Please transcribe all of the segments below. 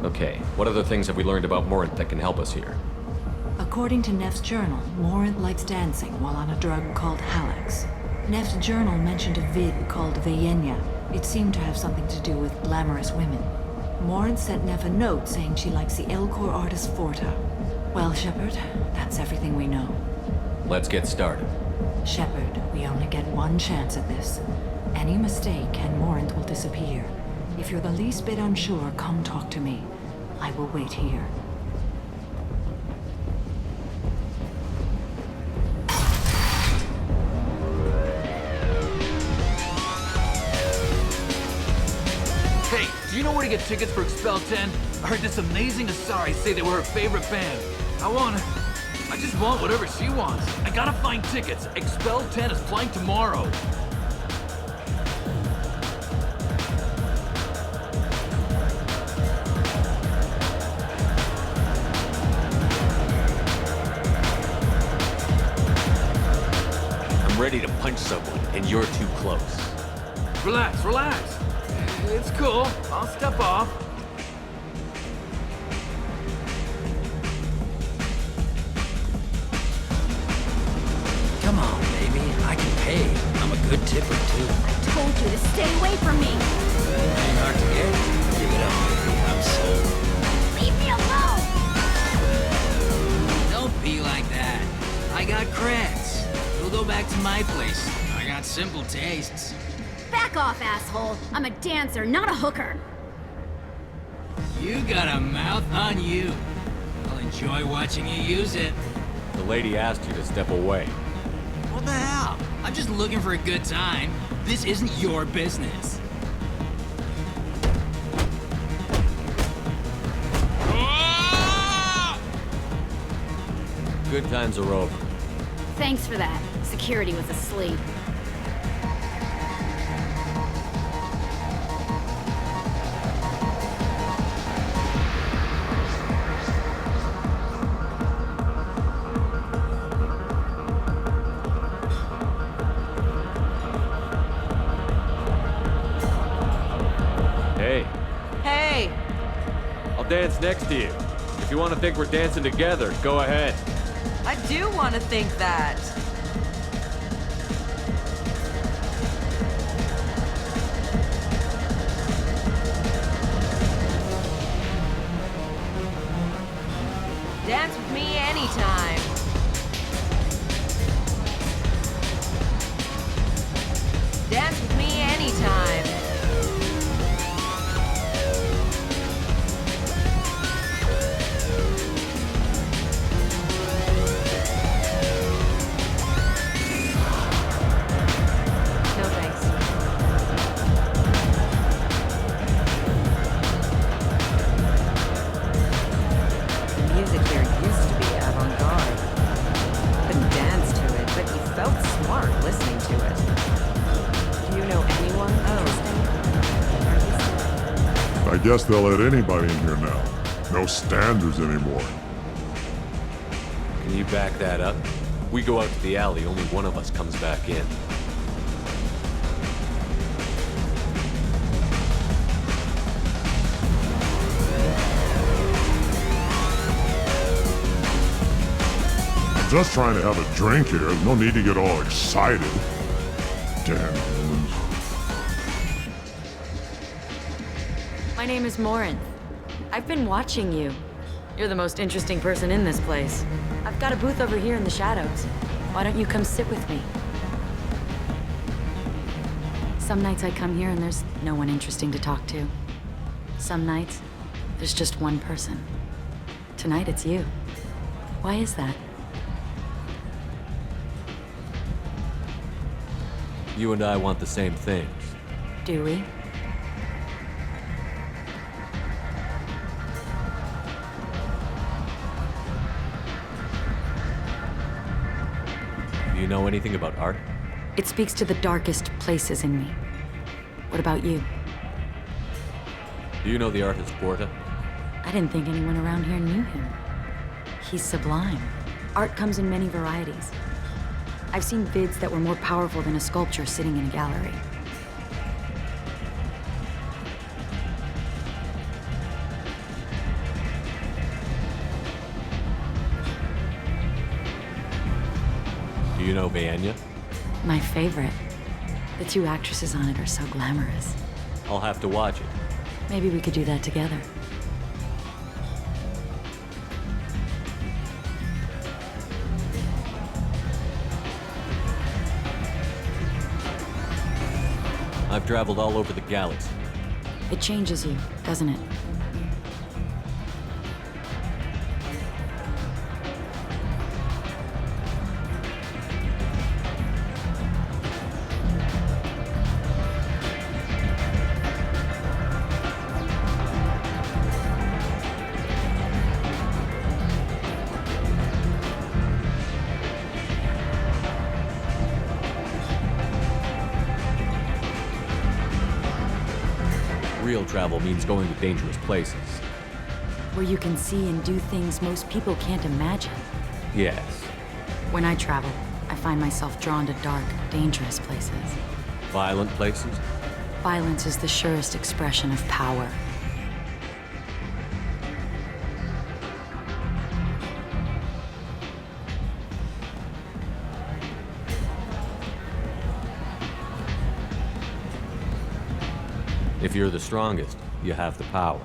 Okay, what other things have we learned about Morinth that can help us here? According to Neff's journal, Morinth likes dancing while on a drug called Halax. Neff's journal mentioned a vid called Vayenya. It seemed to have something to do with glamorous women. Morinth sent Neff a note saying she likes the Elcor artist Forta. Well, Shepard, that's everything we know. Let's get started. Shepard, we only get one chance at this. Any mistake and Morinth will disappear. If you're the least bit unsure, come talk to me. I will wait here. Hey, do you know where to get tickets for Expel 10? I heard this amazing Asari say they were her favorite band. I just want whatever she wants. I gotta find tickets. Expel 10 is playing tomorrow. I'm ready to punch someone, and you're too close. Relax, relax. It's cool. I'll step off. Come on, baby. I can pay. I'm a good tipper, too. I told you to stay away from me! Ain't hard to get. Give it up, baby. I'm sold. Leave me alone! Don't be like that. I got creds. We'll go back to my place. I got simple tastes. Back off, asshole! I'm a dancer, not a hooker! You got a mouth on you. I'll enjoy watching you use it. The lady asked you to step away. What the hell? I'm just looking for a good time. This isn't your business. Good times are over. Thanks for that. Security was asleep. Hey, Hey! I'll dance next to you. If you want to think we're dancing together, go ahead. I do want to think that. Dance with me anytime. Dance with me anytime. No thanks. The music here used to be avant-garde. Couldn't dance to it, but you felt smart listening to it. Do you know anyone interesting? I guess they'll let anybody in here now. No standards anymore. Can you back that up? We go out to the alley, only one of us comes back in. I'm just trying to have a drink here. No need to get all excited. Damn humans. My name is Morinth. I've been watching you. You're the most interesting person in this place. I've got a booth over here in the shadows. Why don't you come sit with me? Some nights I come here and there's no one interesting to talk to. Some nights, there's just one person. Tonight it's you. Why is that? You and I want the same things. Do we? Do you know anything about art? It speaks to the darkest places in me. What about you? Do you know the artist Forta? I didn't think anyone around here knew him. He's sublime. Art comes in many varieties. I've seen vids that were more powerful than a sculpture sitting in a gallery. you know Vaenya? My favorite. The two actresses on it are so glamorous. I'll have to watch it. Maybe we could do that together. I've traveled all over the galaxy. It changes you, doesn't it? Real travel means going to dangerous places. Where you can see and do things most people can't imagine. Yes. When I travel, I find myself drawn to dark, dangerous places. Violent places? Violence is the surest expression of power. If you're the strongest, you have the power.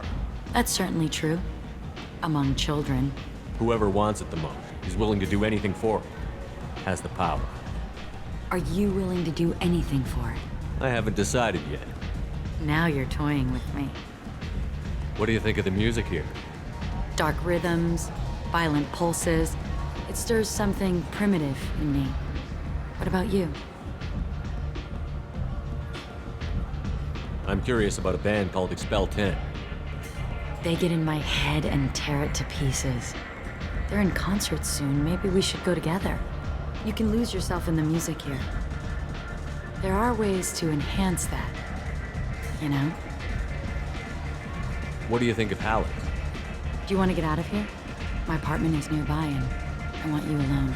That's certainly true. Among children. Whoever wants it the most, is willing to do anything for it, has the power. Are you willing to do anything for it? I haven't decided yet. Now you're toying with me. What do you think of the music here? Dark rhythms, violent pulses. It stirs something primitive in me. What about you? I'm curious about a band called Expel 10. They get in my head and tear it to pieces. They're in concert soon. Maybe we should go together. You can lose yourself in the music here. There are ways to enhance that, you know? What do you think of Hallex? Do you want to get out of here? My apartment is nearby and I want you alone.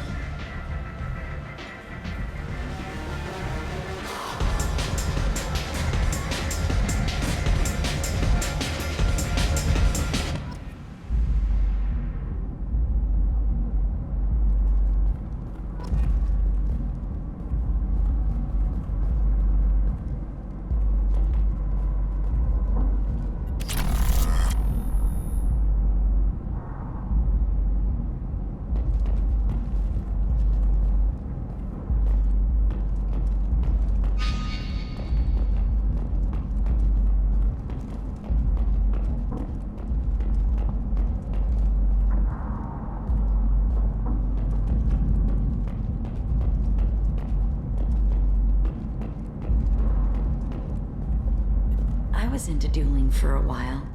I was into dueling for a while.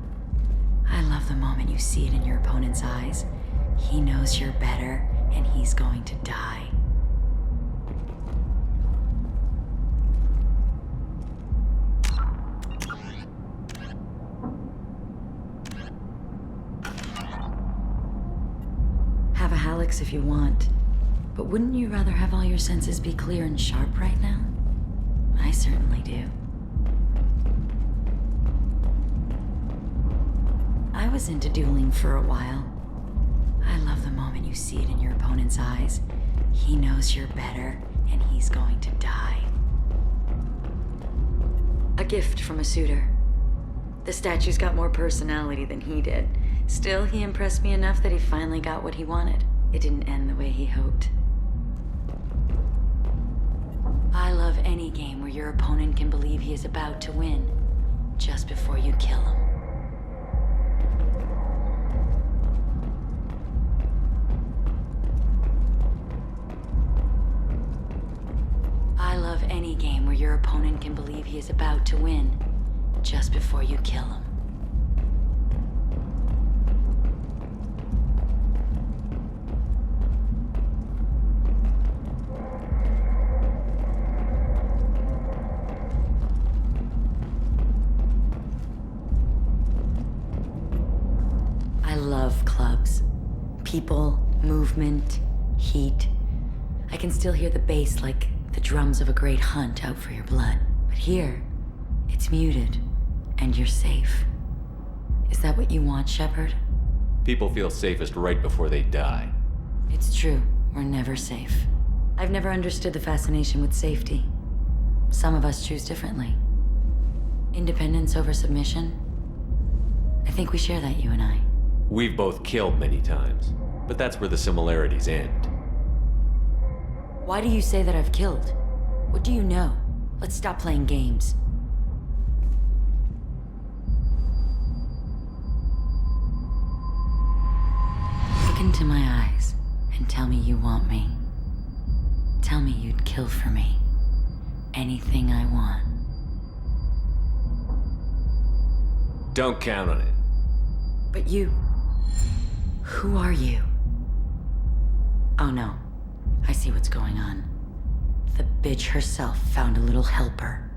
I love the moment you see it in your opponent's eyes. He knows you're better, and he's going to die. Have a Hallex if you want, but wouldn't you rather have all your senses be clear and sharp right now? I certainly do. I was into dueling for a while. I love the moment you see it in your opponent's eyes. He knows you're better, and he's going to die. A gift from a suitor. The statue's got more personality than he did. Still, he impressed me enough that he finally got what he wanted. It didn't end the way he hoped. I love any game where your opponent can believe he is about to win, just before you kill him. I love any game where your opponent can believe he is about to win, just before you kill him. I love clubs. People, movement, heat. I can still hear the bass like the drums of a great hunt out for your blood. But here, it's muted, and you're safe. Is that what you want, Shepard? People feel safest right before they die. It's true. We're never safe. I've never understood the fascination with safety. Some of us choose differently. Independence over submission. I think we share that, you and I. We've both killed many times, but that's where the similarities end. Why do you say that I've killed? What do you know? Let's stop playing games. Look into my eyes and tell me you want me. Tell me you'd kill for me. Anything I want. Don't count on it. But you... Who are you? Oh no. I see what's going on. The bitch herself found a little helper.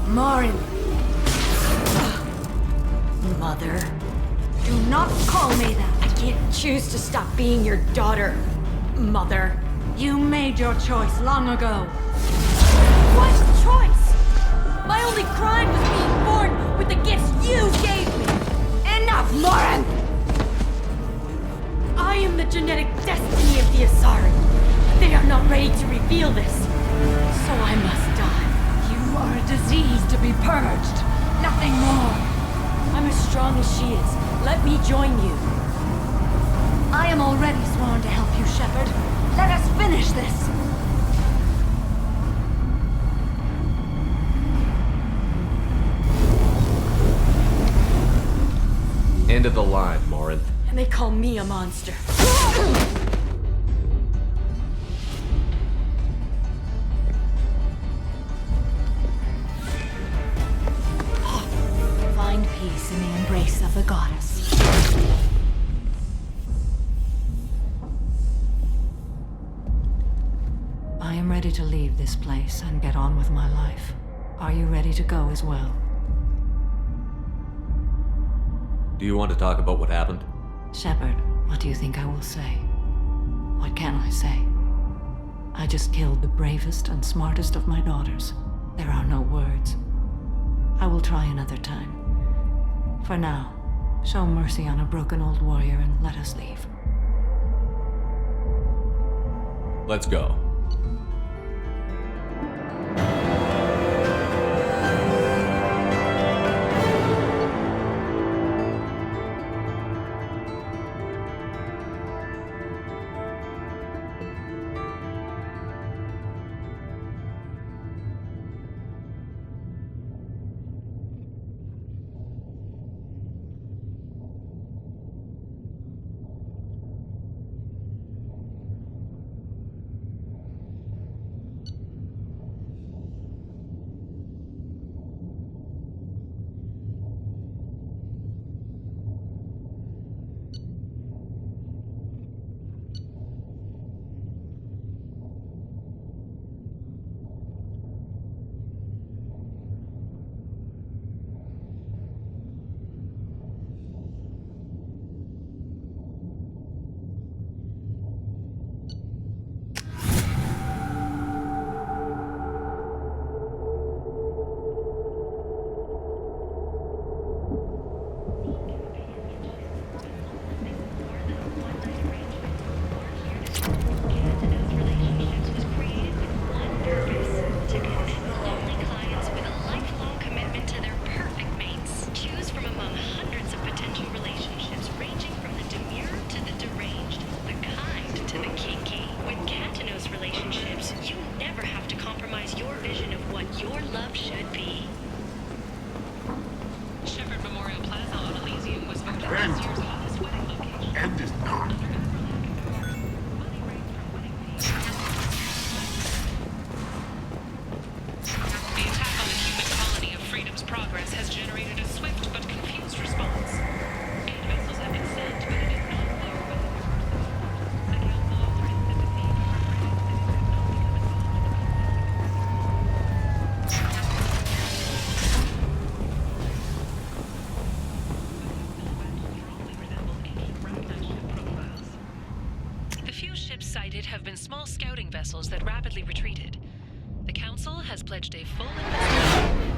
Marin! Mother. Do not call me that! I can't choose to stop being your daughter, Mother. You made your choice long ago. What choice? My only crime was being born with the gifts you gave me! Enough, Marin! I am the genetic destiny of the Asari. They are not ready to reveal this. So I must die. You are a disease to be purged. Nothing more. I'm as strong as she is. Let me join you. I am already sworn to help you, Shepard. Let us finish this. End of the line, Morinth. And they call me a monster. Find peace in the embrace of the goddess. I am ready to leave this place and get on with my life. Are you ready to go as well? Do you want to talk about what happened? Shepard, what do you think I will say? What can I say? I just killed the bravest and smartest of my daughters. There are no words. I will try another time. For now, show mercy on a broken old warrior and let us leave. Let's go. Have been small scouting vessels that rapidly retreated. The Council has pledged a full investigation.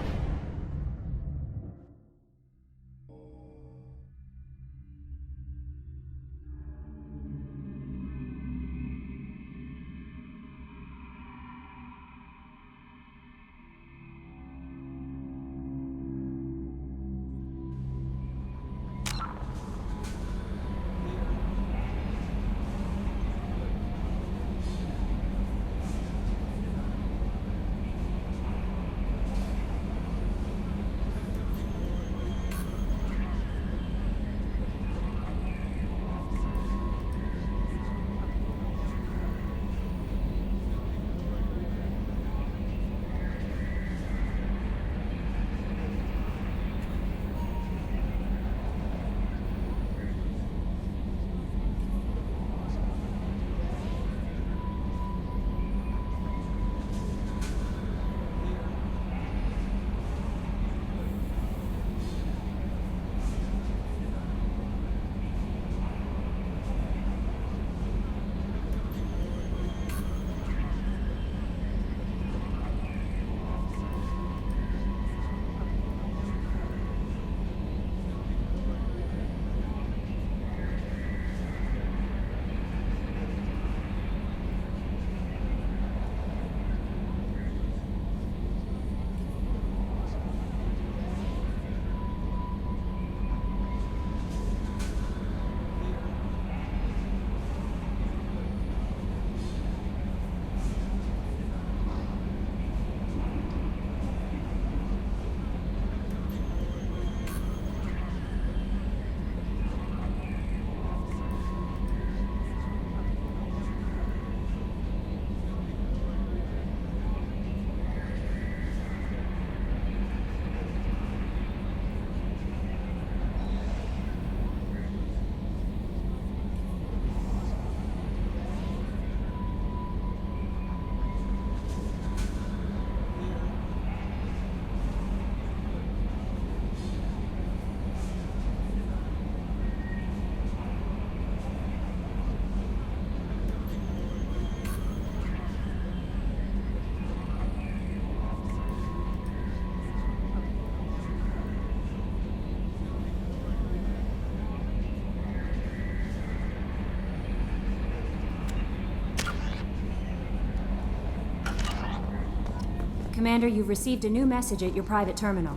Commander, you've received a new message at your private terminal.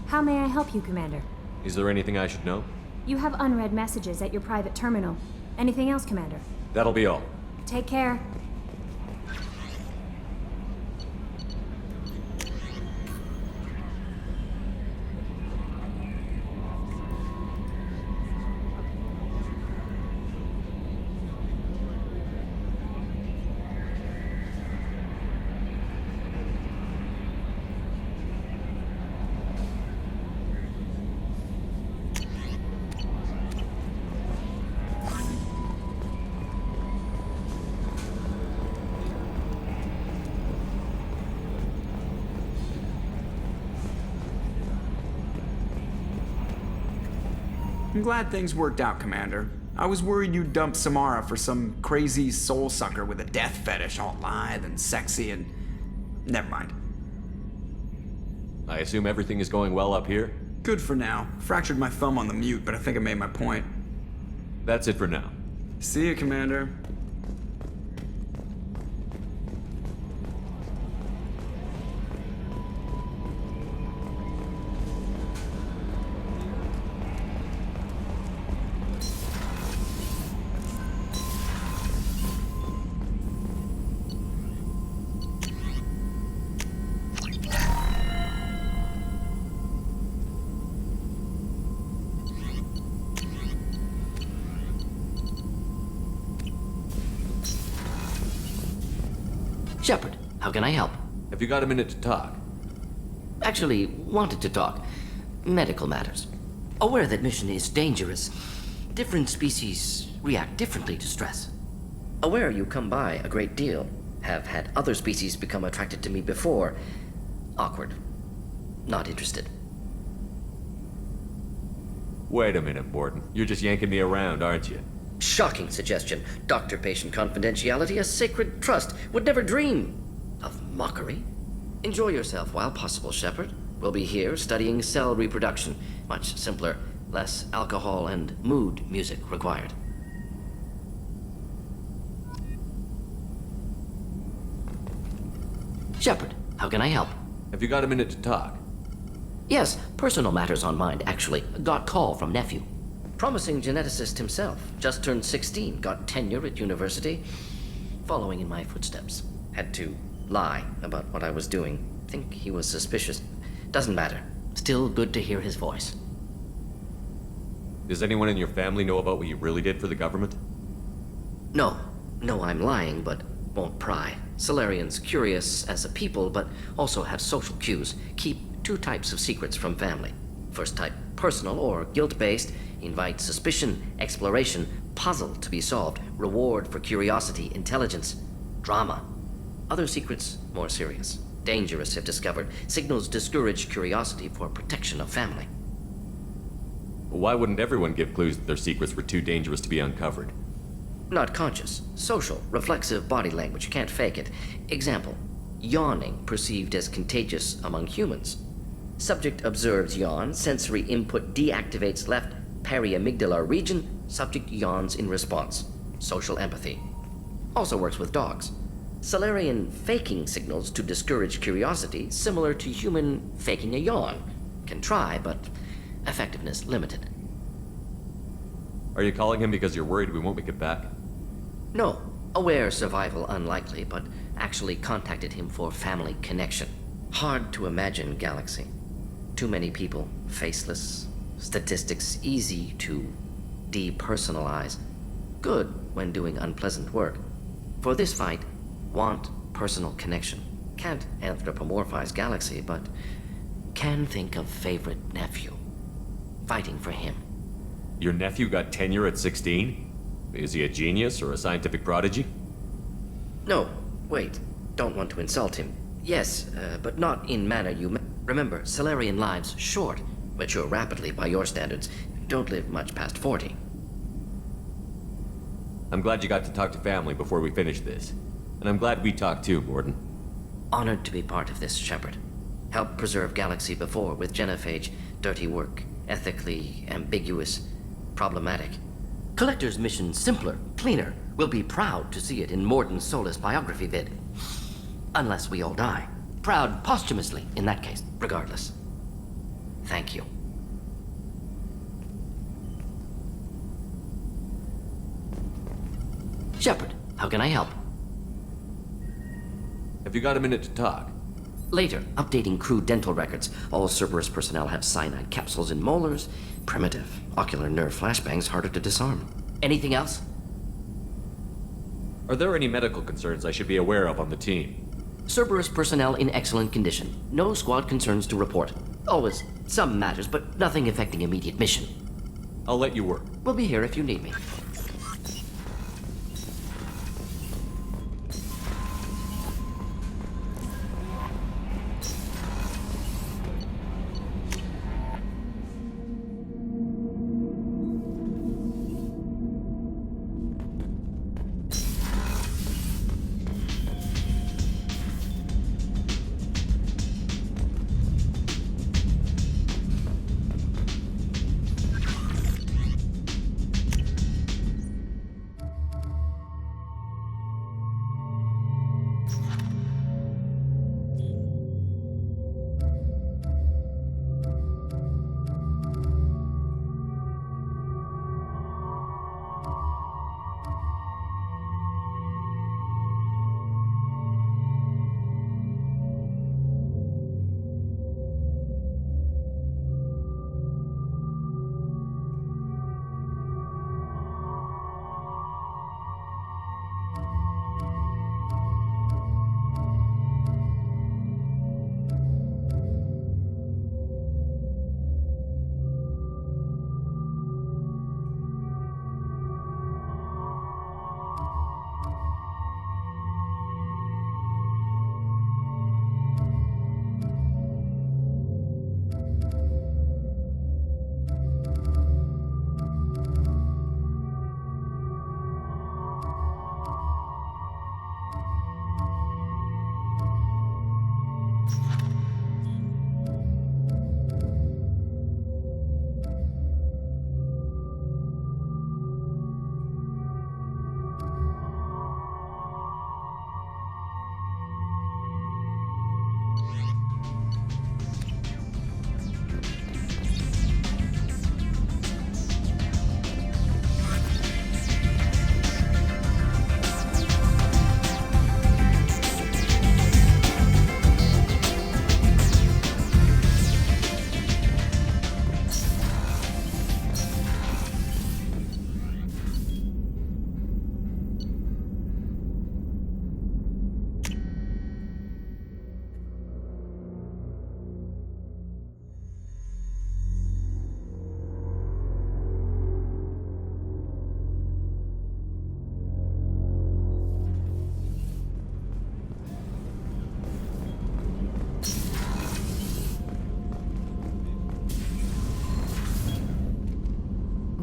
How may I help you, Commander? Is there anything I should know? You have unread messages at your private terminal. Anything else, Commander? That'll be all. Take care. I'm glad things worked out, Commander. I was worried you'd dump Samara for some crazy soul sucker with a death fetish, all lithe and sexy and... Never mind. I assume everything is going well up here? Good for now. Fractured my thumb on the mute, but I think I made my point. That's it for now. See you, Commander. Shepard, how can I help? Have you got a minute to talk? Actually, wanted to talk. Medical matters. Aware that mission is dangerous. Different species react differently to stress. Aware you come by a great deal. Have had other species become attracted to me before. Awkward. Not interested. Wait a minute, Mordin. You're just yanking me around, aren't you? Shocking suggestion. Doctor-patient confidentiality, a sacred trust. Would never dream of mockery. Enjoy yourself while possible, Shepard. We'll be here studying cell reproduction. Much simpler, less alcohol and mood music required. Shepard, how can I help? Have you got a minute to talk? Yes, personal matters on mind, actually. Got call from nephew. Promising geneticist himself. Just turned 16, got tenure at university. Following in my footsteps. Had to lie about what I was doing. Think he was suspicious. Doesn't matter. Still good to hear his voice. Does anyone in your family know about what you really did for the government? No. No, I'm lying, but won't pry. Solarians curious as a people, but also have social cues. Keep two types of secrets from family. First type, personal or guilt-based. Invite suspicion, exploration, puzzle to be solved, reward for curiosity, intelligence, drama. Other secrets, more serious. Dangerous if discovered. Signals discourage curiosity for protection of family. Why wouldn't everyone give clues that their secrets were too dangerous to be uncovered? Not conscious. Social, reflexive body language. Can't fake it. Example. Yawning perceived as contagious among humans. Subject observes yawn. Sensory input deactivates left periamygdalar region. Subject yawns in response. Social empathy. Also works with dogs. Solarian faking signals to discourage curiosity, similar to human faking a yawn. Can try, but effectiveness limited. Are you calling him because you're worried we won't make it back? No. Aware survival unlikely, but actually contacted him for family connection. Hard to imagine galaxy. Too many people, faceless. Statistics easy to depersonalize. Good when doing unpleasant work. For this fight, want personal connection. Can't anthropomorphize galaxy, but can think of favorite nephew. Fighting for him. Your nephew got tenure at 16? Is he a genius or a scientific prodigy? No, wait. Don't want to insult him. Yes, but not in manner you... Remember, Solarian lives short. Mature rapidly by your standards. Don't live much past 40. I'm glad you got to talk to family before we finish this. And I'm glad we talked too, Mordin. Honored to be part of this, Shepard. Helped preserve Galaxy before with genophage. Dirty work. Ethically ambiguous. Problematic. Collector's mission simpler, cleaner. We'll be proud to see it in Mordin Solus biography vid. Unless we all die. Proud posthumously, in that case, regardless. Thank you. Shepard, how can I help? Have you got a minute to talk? Later, updating crew dental records. All Cerberus personnel have cyanide capsules in molars. Primitive. Ocular nerve flashbangs harder to disarm. Anything else? Are there any medical concerns I should be aware of on the team? Cerberus personnel in excellent condition. No squad concerns to report. Always some matters, but nothing affecting immediate mission. I'll let you work. We'll be here if you need me.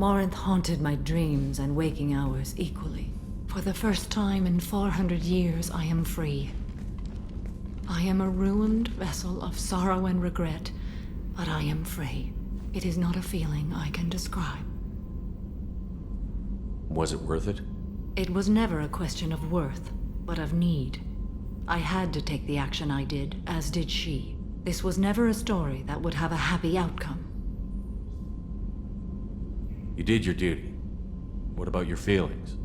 Morinth haunted my dreams and waking hours equally. For the first time in 400 years, I am free. I am a ruined vessel of sorrow and regret, but I am free. It is not a feeling I can describe. Was it worth it? It was never a question of worth, but of need. I had to take the action I did, as did she. This was never a story that would have a happy outcome. You did your duty. What about your feelings?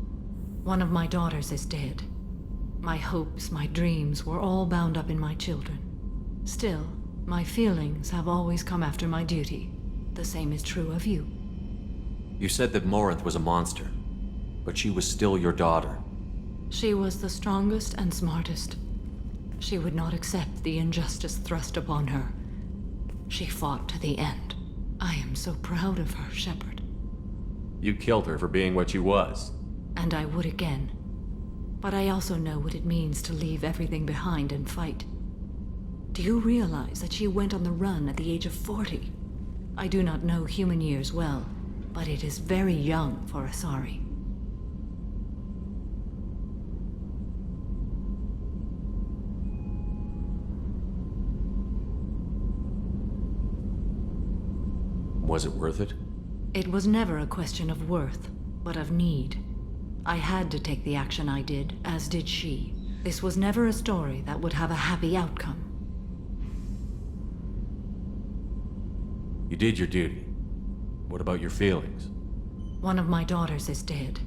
One of my daughters is dead. My hopes, my dreams were all bound up in my children. Still, my feelings have always come after my duty. The same is true of you. You said that Morinth was a monster, but she was still your daughter. She was the strongest and smartest. She would not accept the injustice thrust upon her. She fought to the end. I am so proud of her, Shepard. You killed her for being what she was. And I would again. But I also know what it means to leave everything behind and fight. Do you realize that she went on the run at the age of 40? I do not know human years well, but it is very young for Asari. Was it worth it? It was never a question of worth, but of need. I had to take the action I did, as did she. This was never a story that would have a happy outcome. You did your duty. What about your feelings? One of my daughters is dead.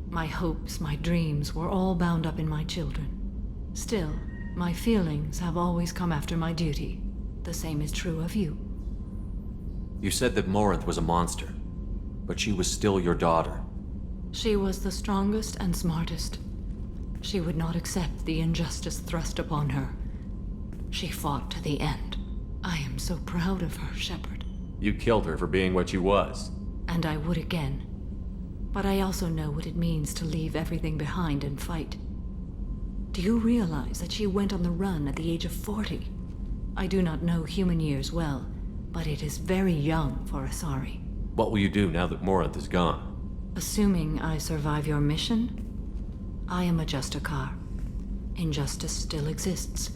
My hopes, my dreams were all bound up in my children. Still, my feelings have always come after my duty. The same is true of you. You said that Morinth was a monster, but she was still your daughter. She was the strongest and smartest. She would not accept the injustice thrust upon her. She fought to the end. I am so proud of her, Shepard. You killed her for being what she was. And I would again. But I also know what it means to leave everything behind and fight. Do you realize that she went on the run at the age of 40? I do not know human years well, but it is very young for Asari. What will you do now that Morinth is gone? Assuming I survive your mission, I am a Justicar. Injustice still exists,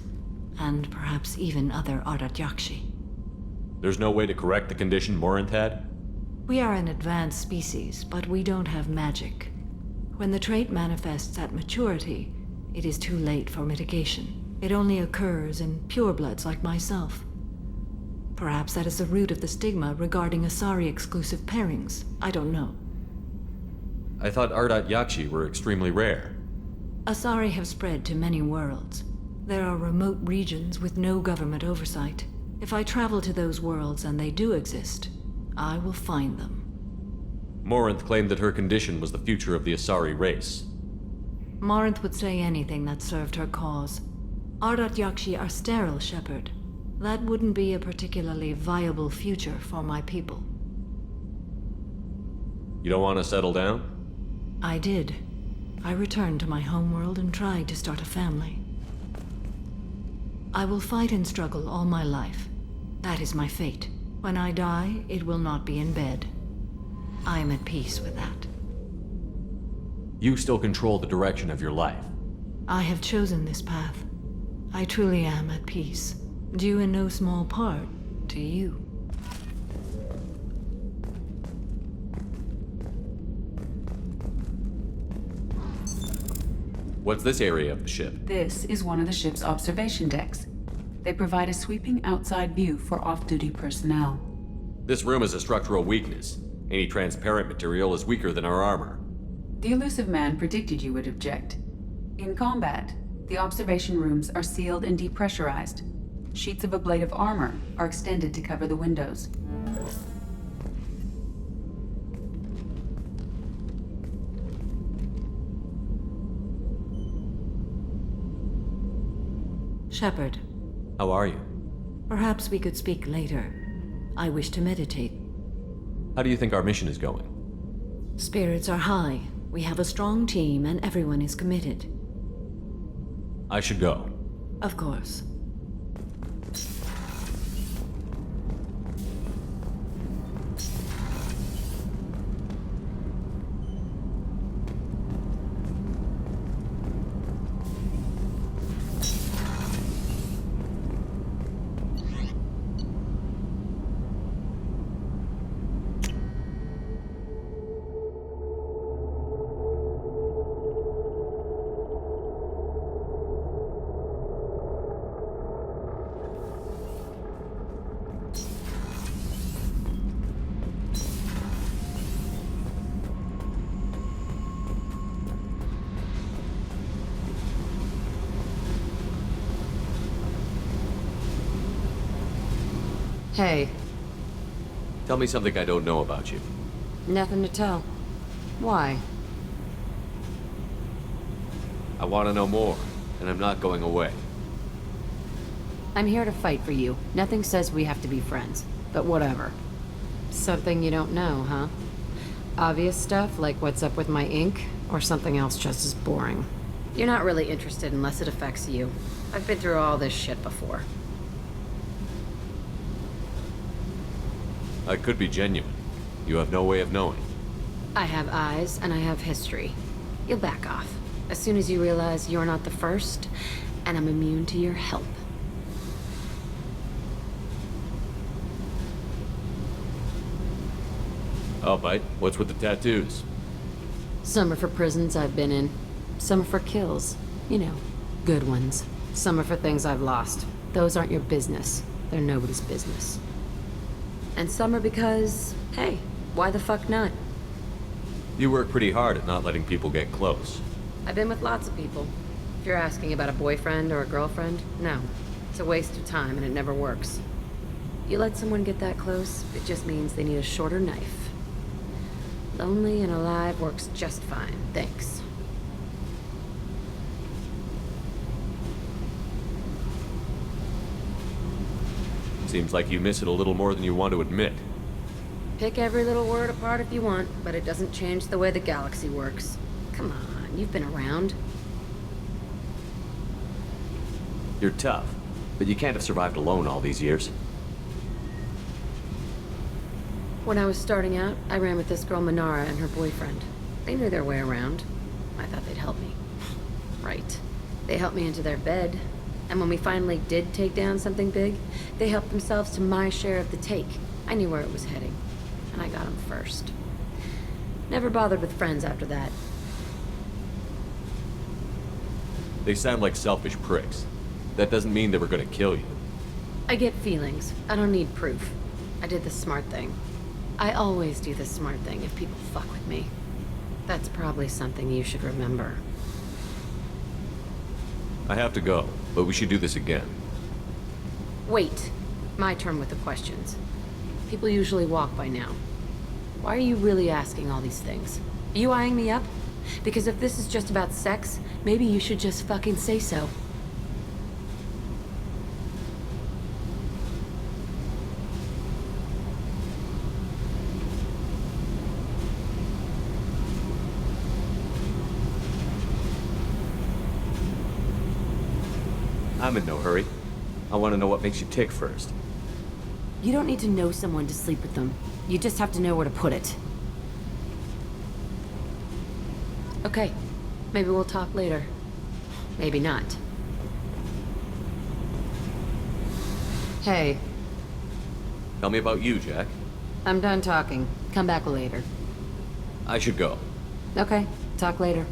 and perhaps even other Ardat Yakshi. There's no way to correct the condition Morinth had? We are an advanced species, but we don't have magic. When the trait manifests at maturity, it is too late for mitigation. It only occurs in purebloods like myself. Perhaps that is the root of the stigma regarding Asari-exclusive pairings. I don't know. I thought Ardat Yakshi were extremely rare. Asari have spread to many worlds. There are remote regions with no government oversight. If I travel to those worlds and they do exist, I will find them. Morinth claimed that her condition was the future of the Asari race. Morinth would say anything that served her cause. Ardat Yakshi are sterile, Shepard. That wouldn't be a particularly viable future for my people. You don't want to settle down? I did. I returned to my homeworld and tried to start a family. I will fight and struggle all my life. That is my fate. When I die, it will not be in bed. I am at peace with that. You still control the direction of your life. I have chosen this path. I truly am at peace. Due in no small part to you. What's this area of the ship? This is one of the ship's observation decks. They provide a sweeping outside view for off-duty personnel. This room is a structural weakness. Any transparent material is weaker than our armor. The Illusive Man predicted you would object. In combat, the observation rooms are sealed and depressurized. Sheets of ablative armor are extended to cover the windows. Shepard. How are you? Perhaps we could speak later. I wish to meditate. How do you think our mission is going? Spirits are high. We have a strong team and everyone is committed. I should go. Of course. Hey. Tell me something I don't know about you. Nothing to tell. Why? I want to know more, and I'm not going away. I'm here to fight for you. Nothing says we have to be friends, but whatever. Something you don't know, huh? Obvious stuff, like what's up with my ink, or something else just as boring? You're not really interested unless it affects you. I've been through all this shit before. I could be genuine. You have no way of knowing. I have eyes, and I have history. You'll back off. As soon as you realize you're not the first, and I'm immune to your help. I'll bite. What's with the tattoos? Some are for prisons I've been in. Some are for kills. You know, good ones. Some are for things I've lost. Those aren't your business. They're nobody's business. And some are because, hey, why the fuck not? You work pretty hard at not letting people get close. I've been with lots of people. If you're asking about a boyfriend or a girlfriend, no. It's a waste of time and it never works. You let someone get that close, it just means they need a shorter knife. Lonely and alive works just fine, thanks. Seems like you miss it a little more than you want to admit. Pick every little word apart if you want, but it doesn't change the way the galaxy works. Come on, you've been around. You're tough, but you can't have survived alone all these years. When I was starting out, I ran with this girl Minara and her boyfriend. They knew their way around. I thought they'd help me. Right. They helped me into their bed. And when we finally did take down something big, they helped themselves to my share of the take. I knew where it was heading. And I got them first. Never bothered with friends after that. They sound like selfish pricks. That doesn't mean they were gonna kill you. I get feelings. I don't need proof. I did the smart thing. I always do the smart thing if people fuck with me. That's probably something you should remember. I have to go, but we should do this again. Wait. My turn with the questions. People usually walk by now. Why are you really asking all these things? Are you eyeing me up? Because if this is just about sex, maybe you should just fucking say so. I'm in no hurry. I want to know what makes you tick first. You don't need to know someone to sleep with them. You just have to know where to put it. Okay. Maybe we'll talk later. Maybe not. Hey. Tell me about you, Jack. I'm done talking. Come back later. I should go. Okay. Talk later.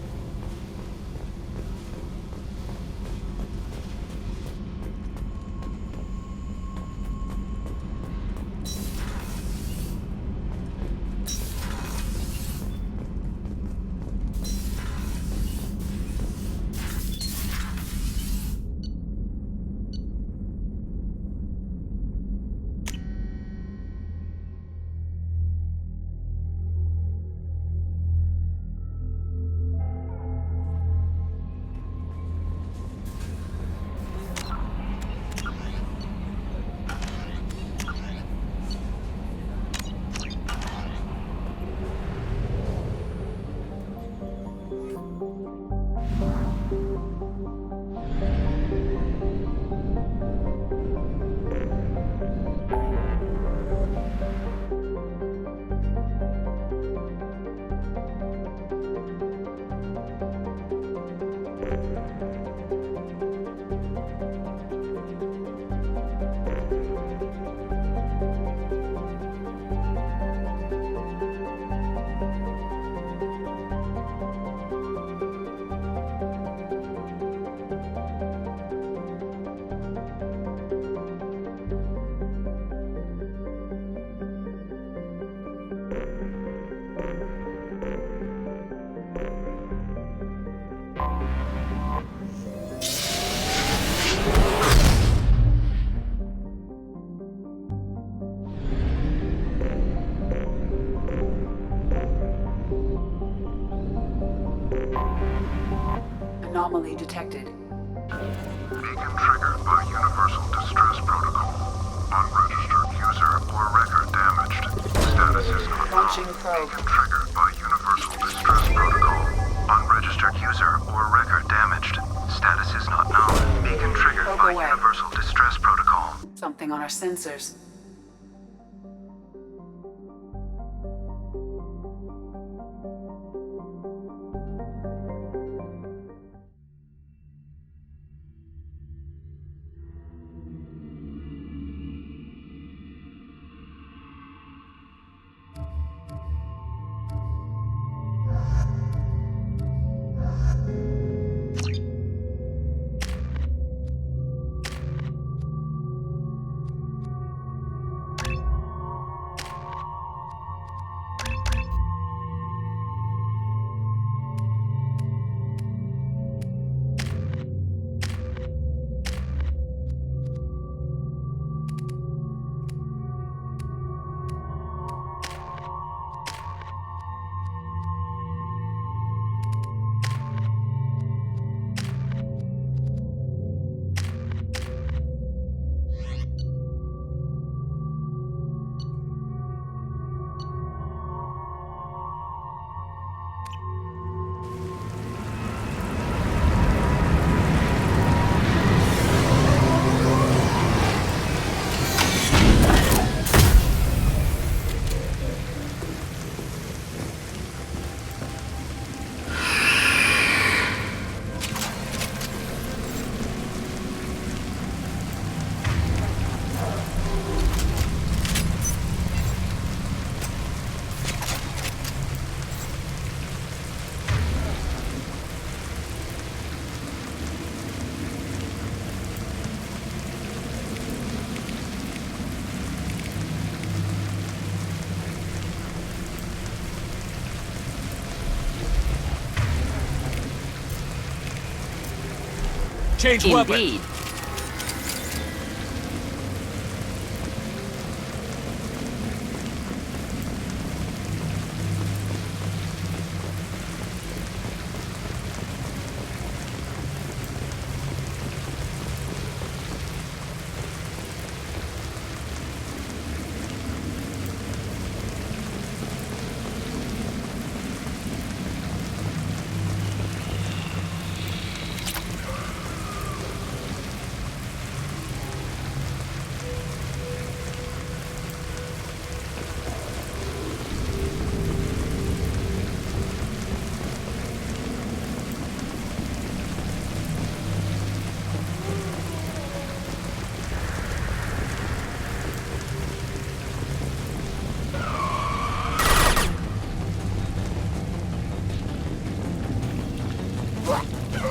Anomaly detected. Beacon triggered by Universal Distress Protocol. Unregistered user or record damaged. Status is not known. Launching probe. Beacon triggered by Universal Distress Protocol. Unregistered user or record damaged. Status is not known. Beacon triggered Probe by away. Universal Distress Protocol. Something on our sensors. Change weapon. Indeed.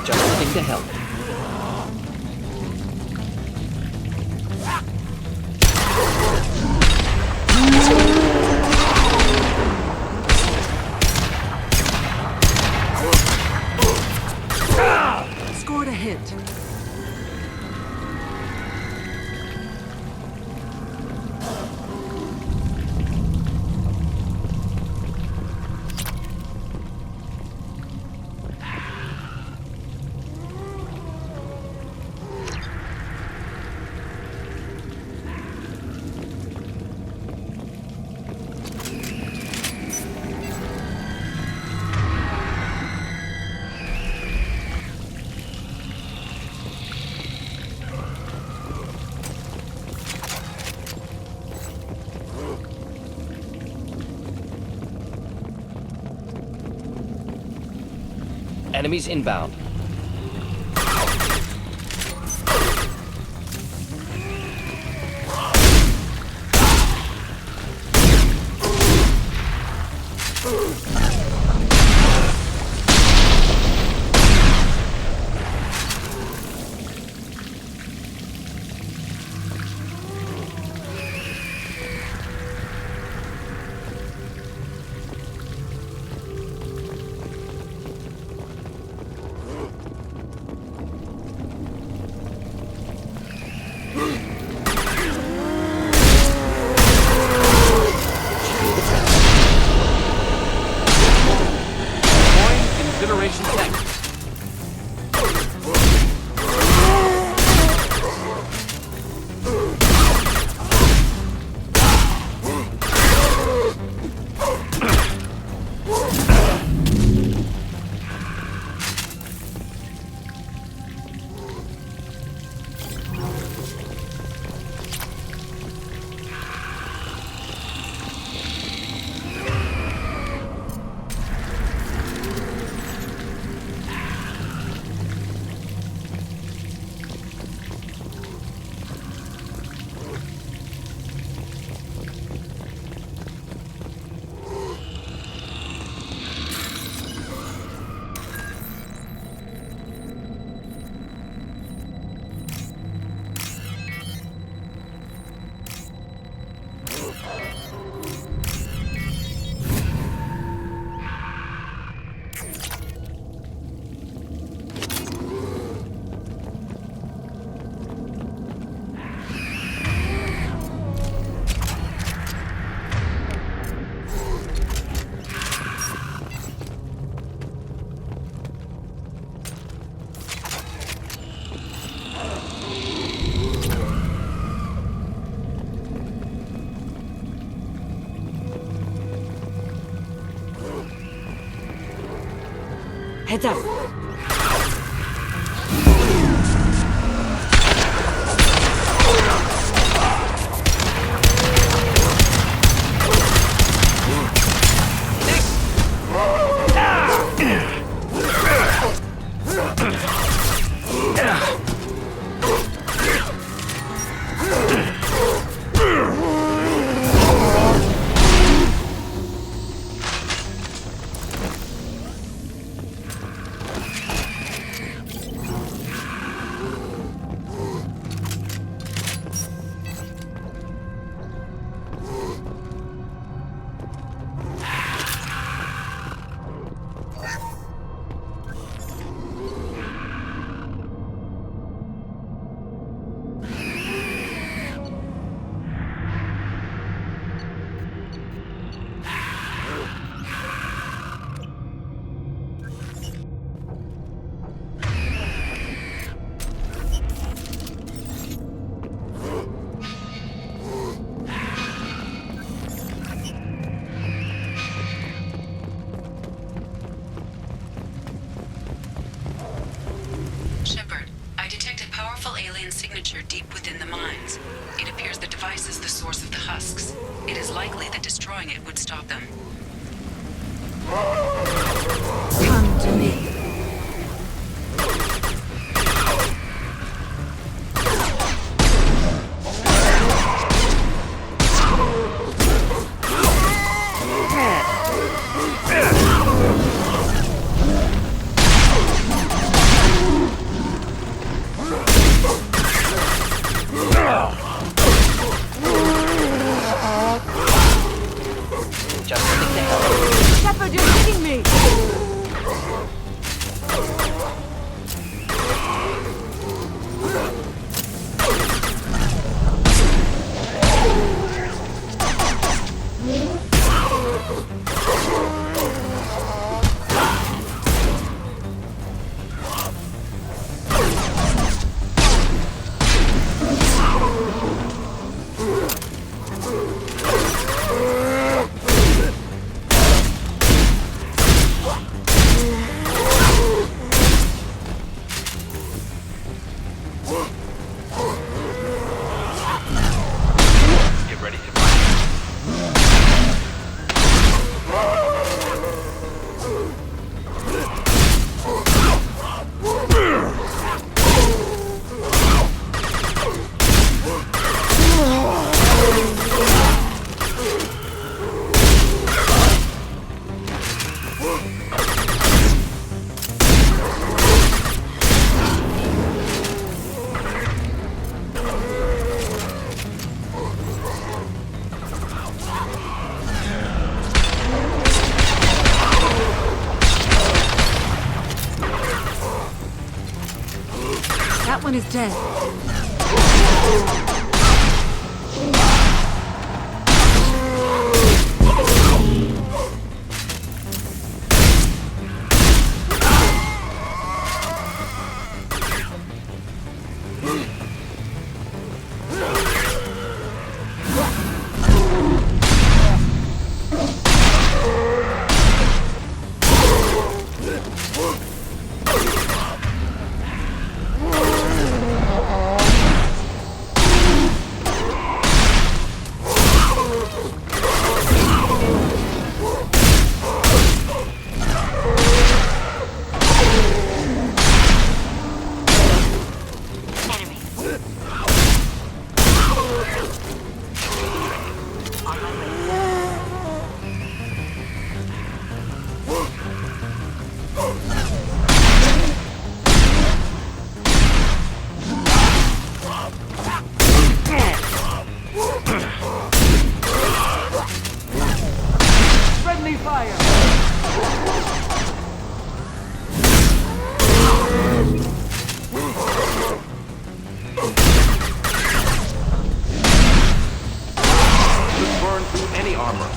Just looking to help. Scored a hit. Enemies inbound. Incineration tank. Heads up. unlikely that destroying it would stop them. Come to me. Shepard, you're hitting me! That one is dead. Friendly fire! Could burn through any armor.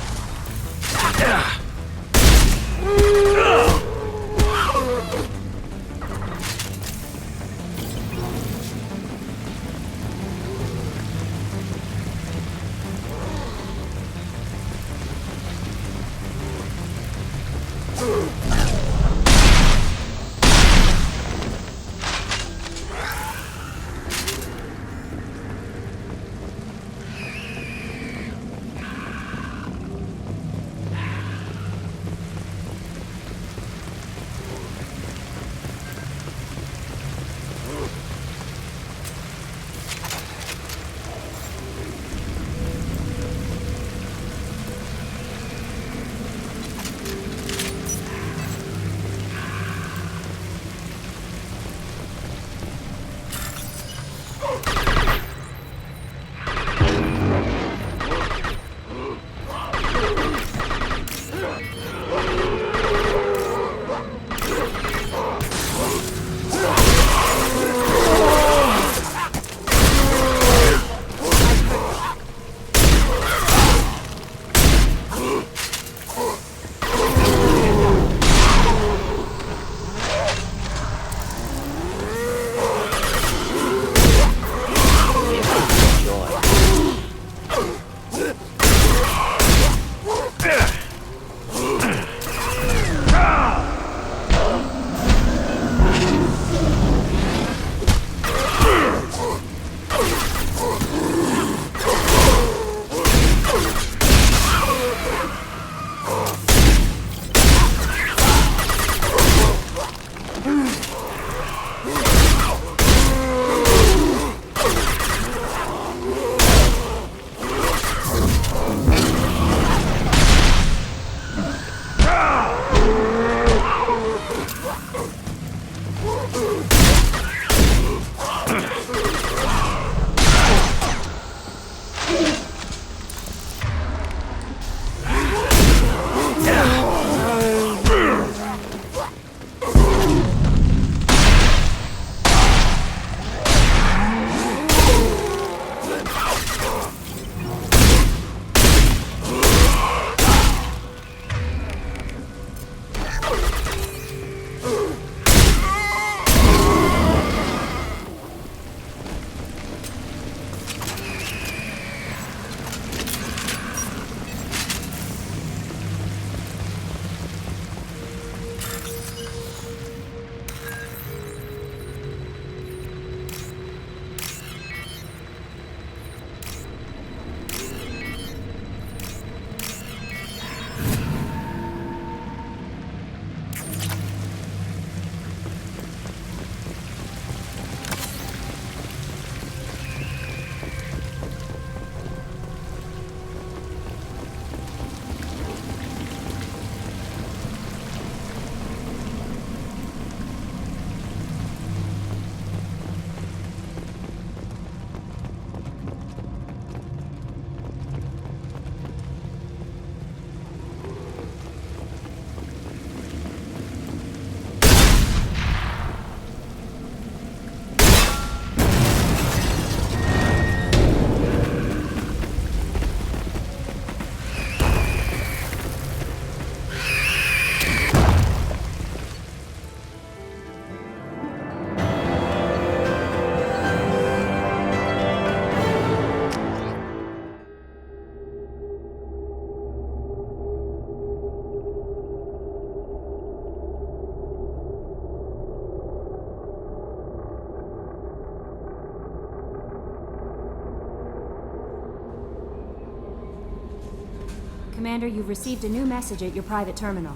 Commander, you've received a new message at your private terminal.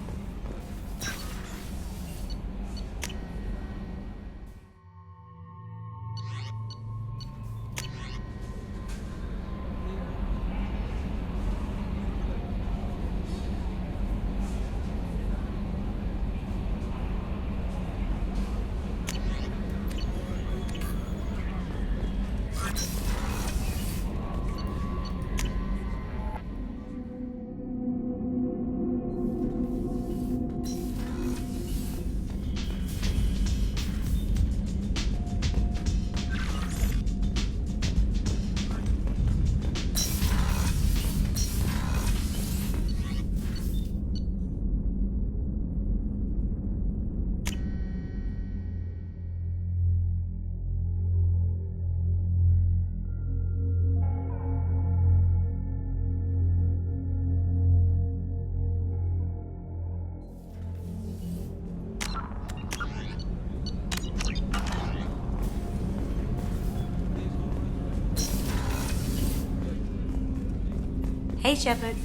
Hey, Shepard.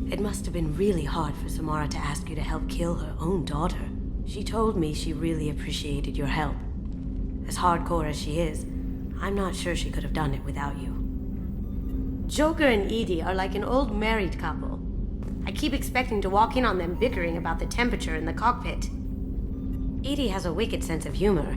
It must have been really hard for Samara to ask you to help kill her own daughter. She told me she really appreciated your help. As hardcore as she is, I'm not sure she could have done it without you. Joker and Edie are like an old married couple. I keep expecting to walk in on them bickering about the temperature in the cockpit. Edie has a wicked sense of humor.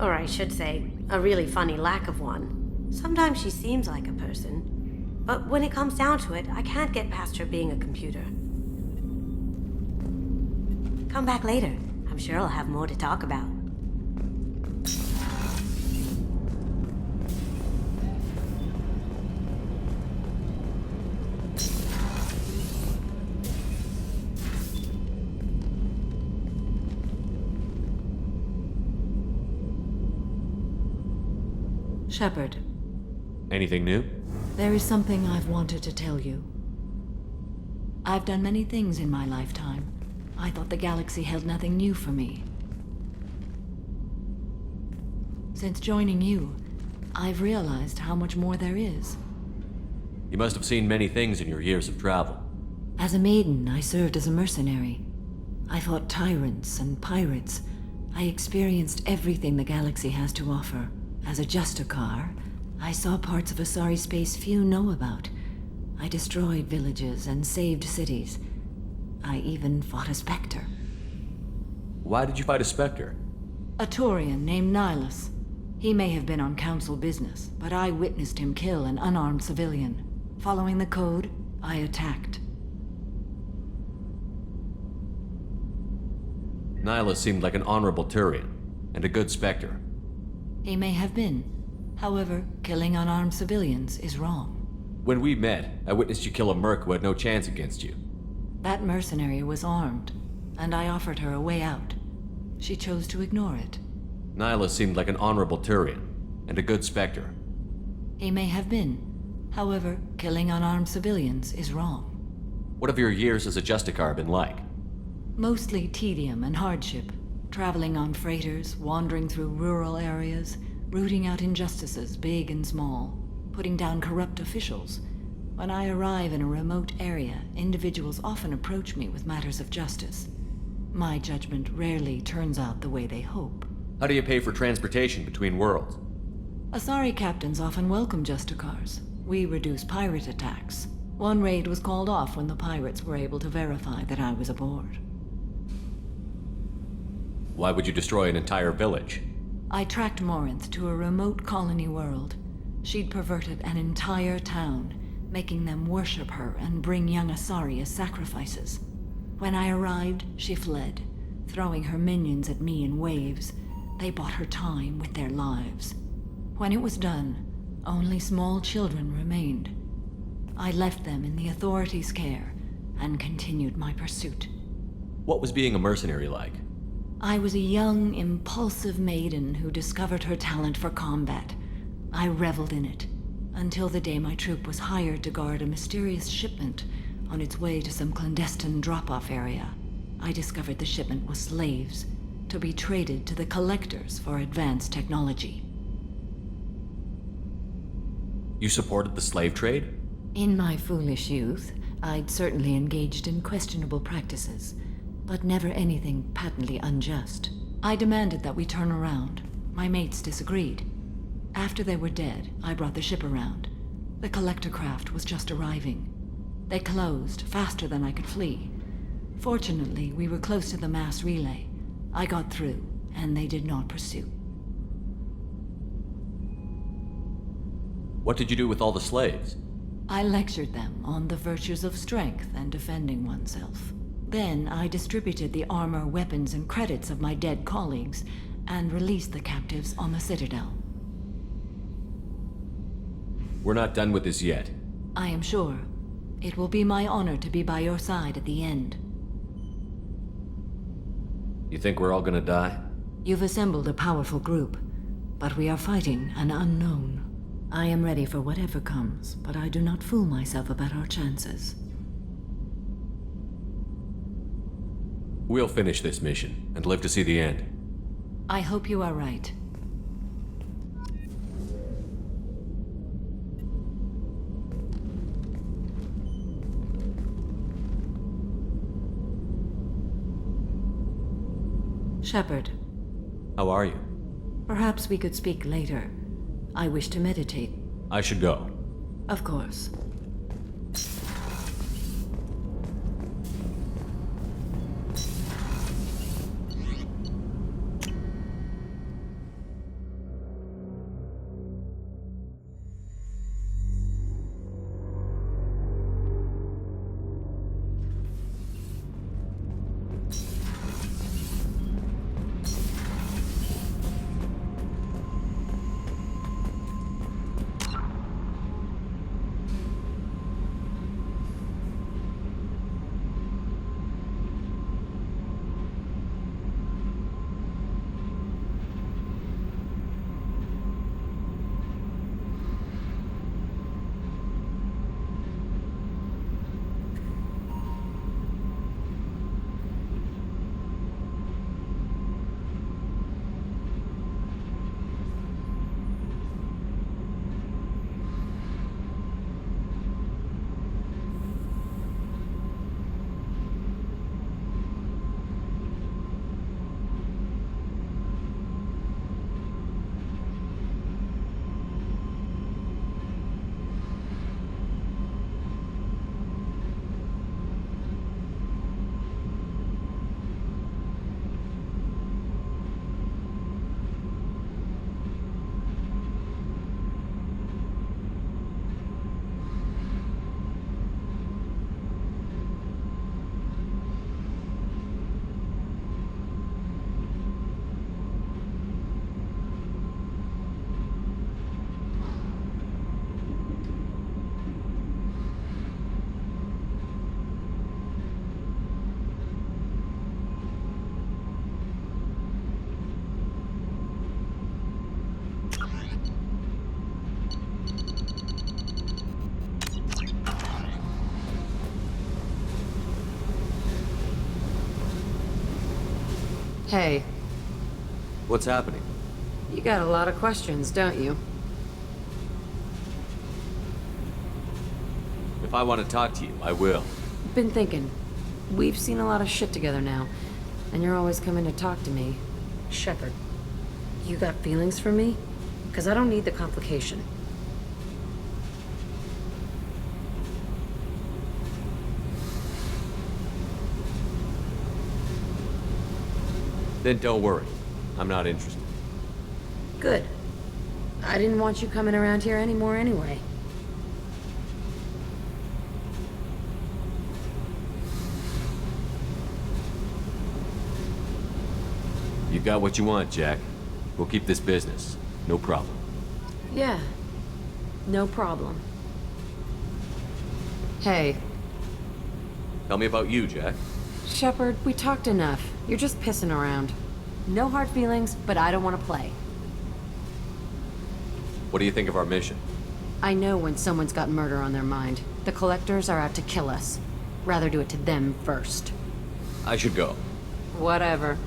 Or I should say, a really funny lack of one. Sometimes she seems like a person. But when it comes down to it, I can't get past her being a computer. Come back later. I'm sure I'll have more to talk about. Shepard. Anything new? There is something I've wanted to tell you. I've done many things in my lifetime. I thought the galaxy held nothing new for me. Since joining you, I've realized how much more there is. You must have seen many things in your years of travel. As a maiden, I served as a mercenary. I fought tyrants and pirates. I experienced everything the galaxy has to offer. As a Justicar, I saw parts of Asari space few know about. I destroyed villages and saved cities. I even fought a Spectre. Why did you fight a Spectre? A Turian named Nihilus. He may have been on Council business, but I witnessed him kill an unarmed civilian. Following the code, I attacked. Nihilus seemed like an honorable Turian, and a good Spectre. He may have been. However, killing unarmed civilians is wrong. When we met, I witnessed you kill a merc who had no chance against you. That mercenary was armed, and I offered her a way out. She chose to ignore it. Nihilus seemed like an honorable Turian, and a good Spectre. He may have been. However, killing unarmed civilians is wrong. What have your years as a Justicar been like? Mostly tedium and hardship. Traveling on freighters, wandering through rural areas, rooting out injustices, big and small, putting down corrupt officials. When I arrive in a remote area, individuals often approach me with matters of justice. My judgment rarely turns out the way they hope. How do you pay for transportation between worlds? Asari captains often welcome Justicars. We reduce pirate attacks. One raid was called off when the pirates were able to verify that I was aboard. Why would you destroy an entire village? I tracked Morinth to a remote colony world. She'd perverted an entire town, making them worship her and bring young Asari as sacrifices. When I arrived, she fled, throwing her minions at me in waves. They bought her time with their lives. When it was done, only small children remained. I left them in the authorities' care and continued my pursuit. What was being a mercenary like? I was a young, impulsive maiden who discovered her talent for combat. I reveled in it, until the day my troop was hired to guard a mysterious shipment on its way to some clandestine drop-off area. I discovered the shipment was slaves, to be traded to the Collectors for advanced technology. You supported the slave trade? In my foolish youth, I'd certainly engaged in questionable practices, but never anything patently unjust. I demanded that we turn around. My mates disagreed. After they were dead, I brought the ship around. The collector craft was just arriving. They closed faster than I could flee. Fortunately, we were close to the mass relay. I got through, and they did not pursue. What did you do with all the slaves? I lectured them on the virtues of strength and defending oneself. Then I distributed the armor, weapons, and credits of my dead colleagues, and released the captives on the Citadel. We're not done with this yet. I am sure. It will be my honor to be by your side at the end. You think we're all gonna die? You've assembled a powerful group, but we are fighting an unknown. I am ready for whatever comes, but I do not fool myself about our chances. We'll finish this mission and live to see the end. I hope you are right. Shepard, How are you? perhaps we could speak later. I wish to meditate. I should go. Of course. Hey, What's happening? you got a lot of questions, don't you? If I want to talk to you, I will. Been thinking. We've seen a lot of shit together now, and you're always coming to talk to me. Shepard, you got feelings for me? Because I don't need the complication. Then don't worry. I'm not interested. Good. I didn't want you coming around here anymore anyway. You got what you want, Jack. We'll keep this business. No problem. Yeah. No problem. Hey, Tell me about you, Jack. Shepard, we talked enough. You're just pissing around. No hard feelings, but I don't want to play. What do you think of our mission? I know when someone's got murder on their mind. The Collectors are out to kill us. Rather do it to them first. I should go. Whatever.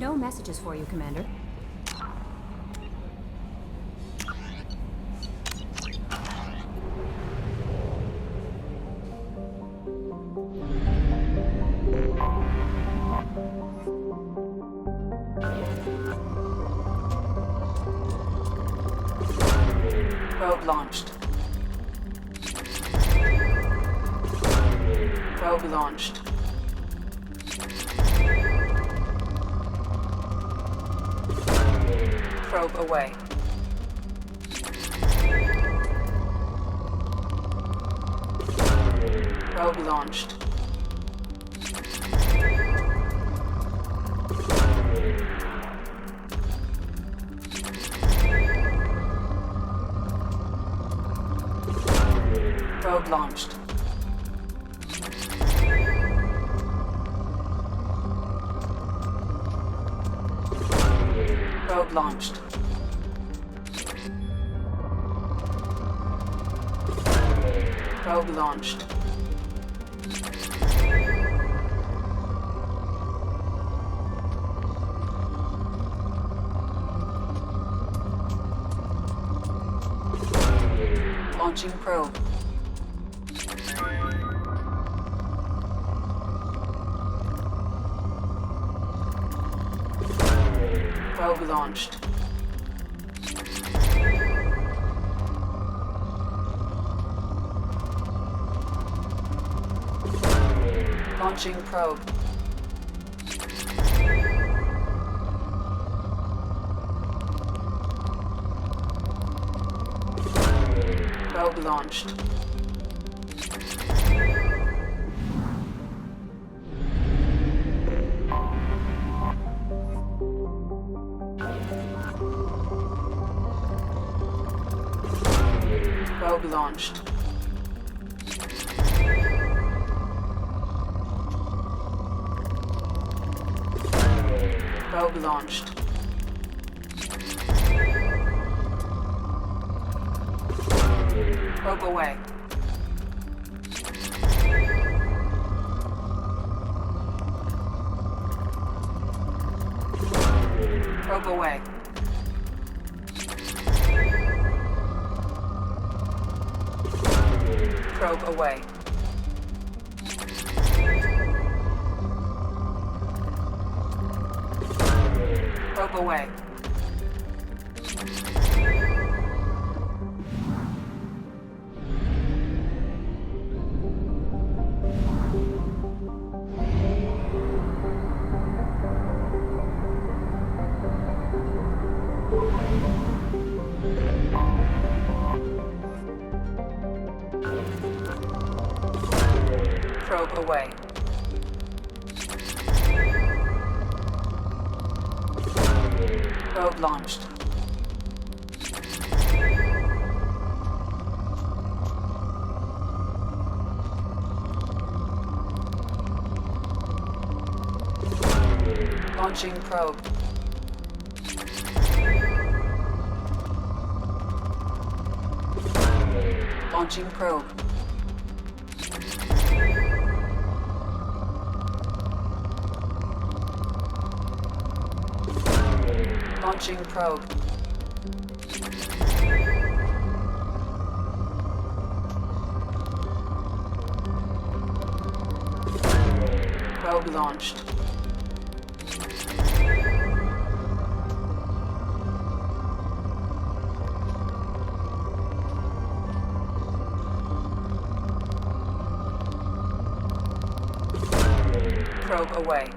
No messages for you, Commander. Probe launched. Probe launched. Probe away. Probe launched. Probe launched. Probe launched. Probe launched. Launching probe. Probe launched. Launching probe. Probe launched. Probe launched. Probe launched. Probe away. Probe away. Probe away. Probe away. Probe away. Probe launched. Launching probe. Launching probe. Launching probe. Probe launched. Probe away.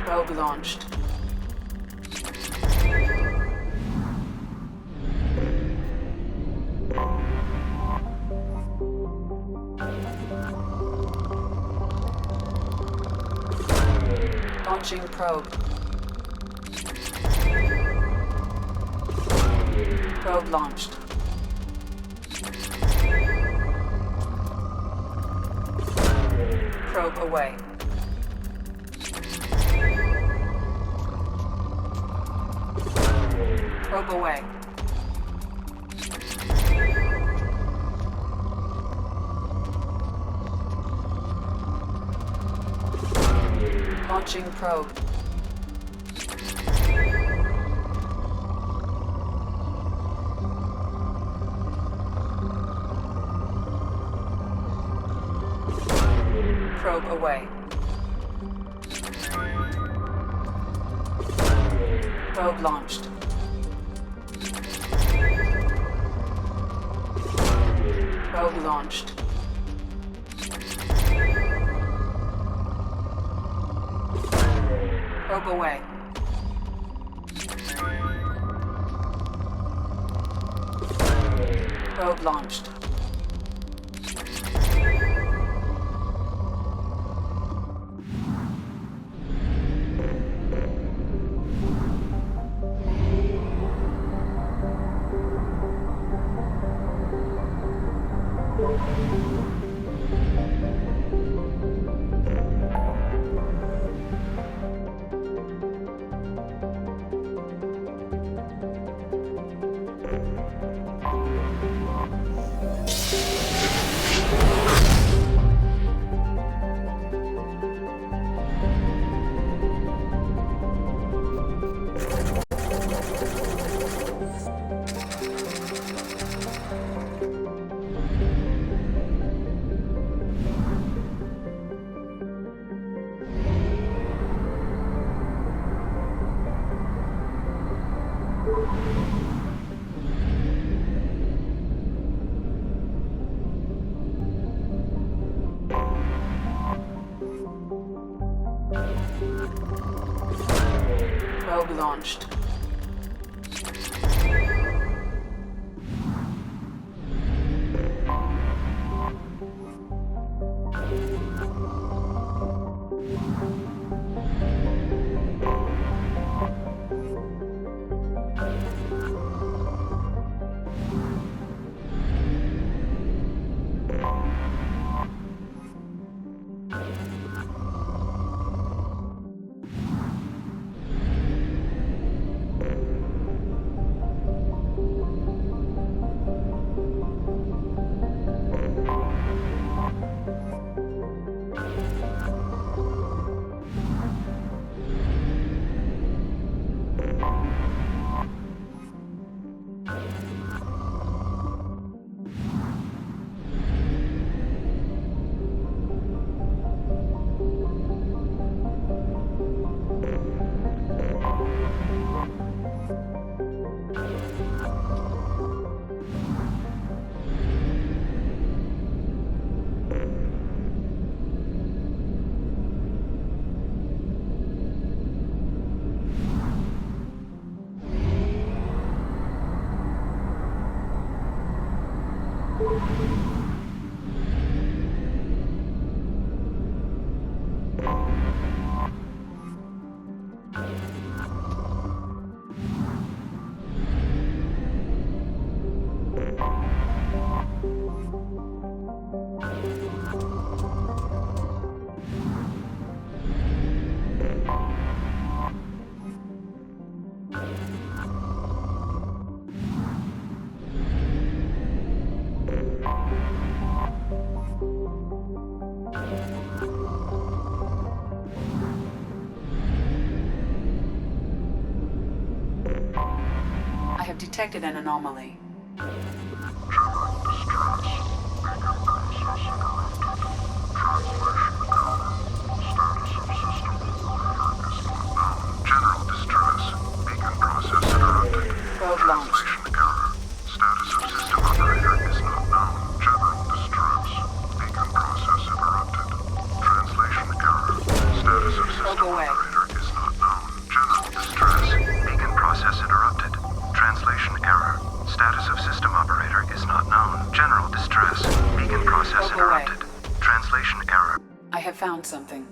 Probe launched. Launching probe. Probe launched. Probe away. Probe away. Launching probe. Probe away. Probe launched. Probe launched. Probe away. Probe launched. Probe launched. I have detected an anomaly. General distress. Beacon process interrupted. Probe launched. Translation error. Status of system operator is not known. General distress. Beacon process interrupted. Translation error. Status of system operator is not known. General distress. Beacon process interrupted. Translation error. Status of system operator is not known. General distress. Beacon process interrupted. Translation error. I have found something.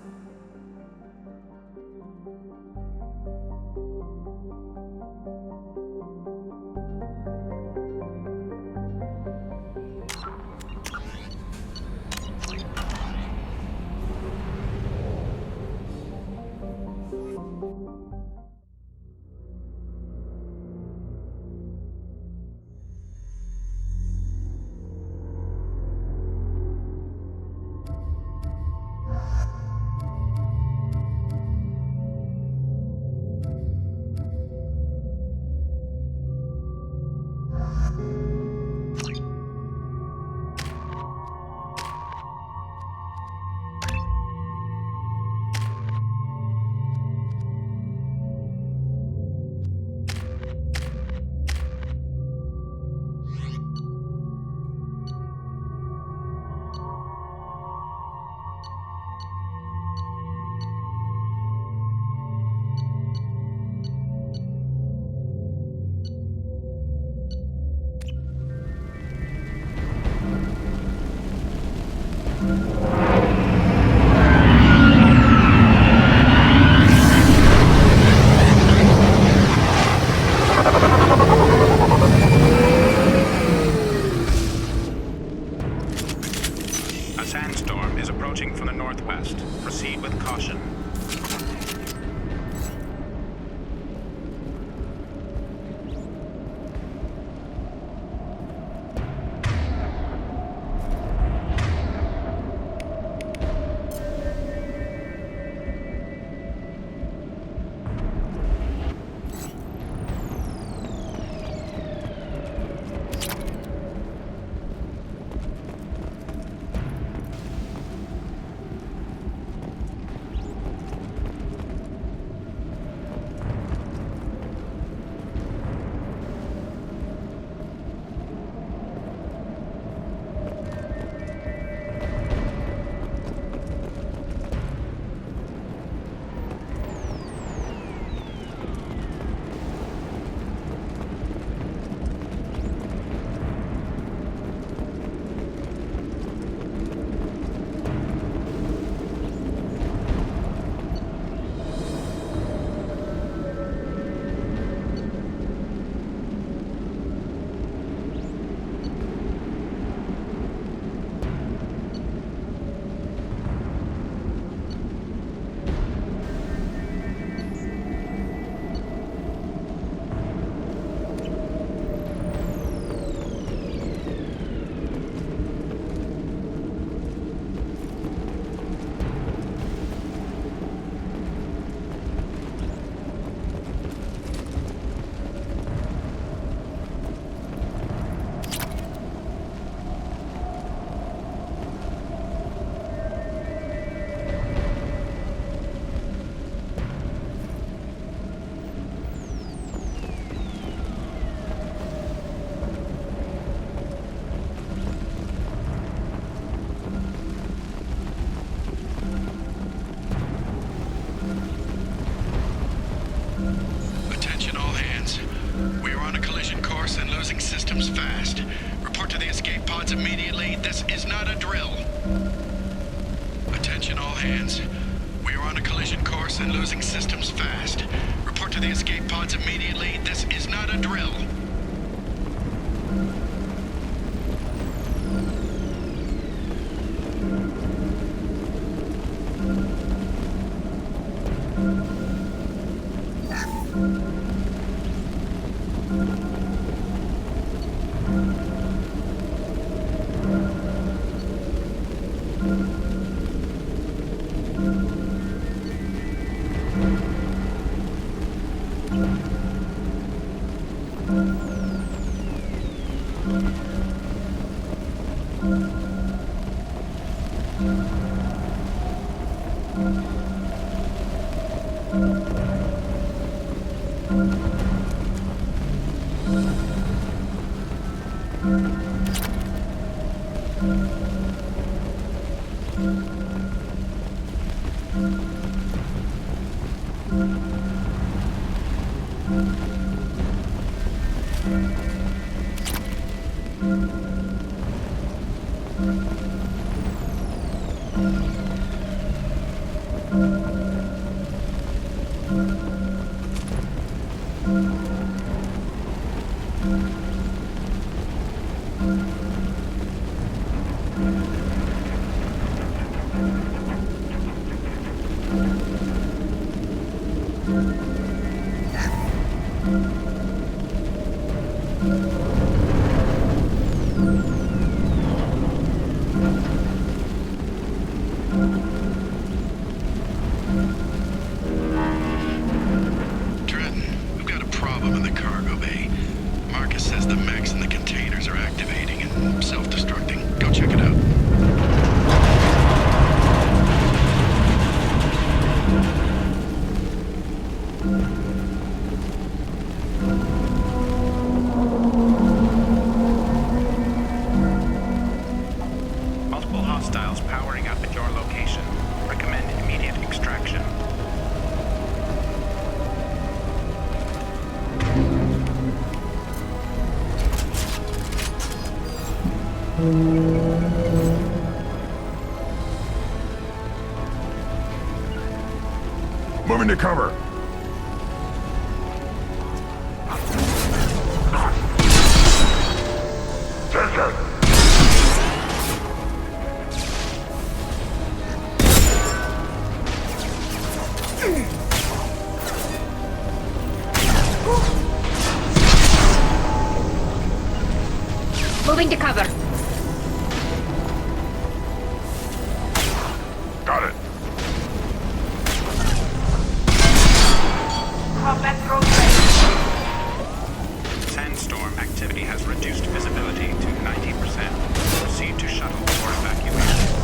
systems fast. Report to the escape pods immediately. This is not a drill. Attention all hands. We are on a collision course and losing systems fast. Report to the escape pods immediately. This is not a drill. Moving to cover. Moving to cover. Got it. Sandstorm activity has reduced visibility to 90%. Proceed to shuttle for evacuation.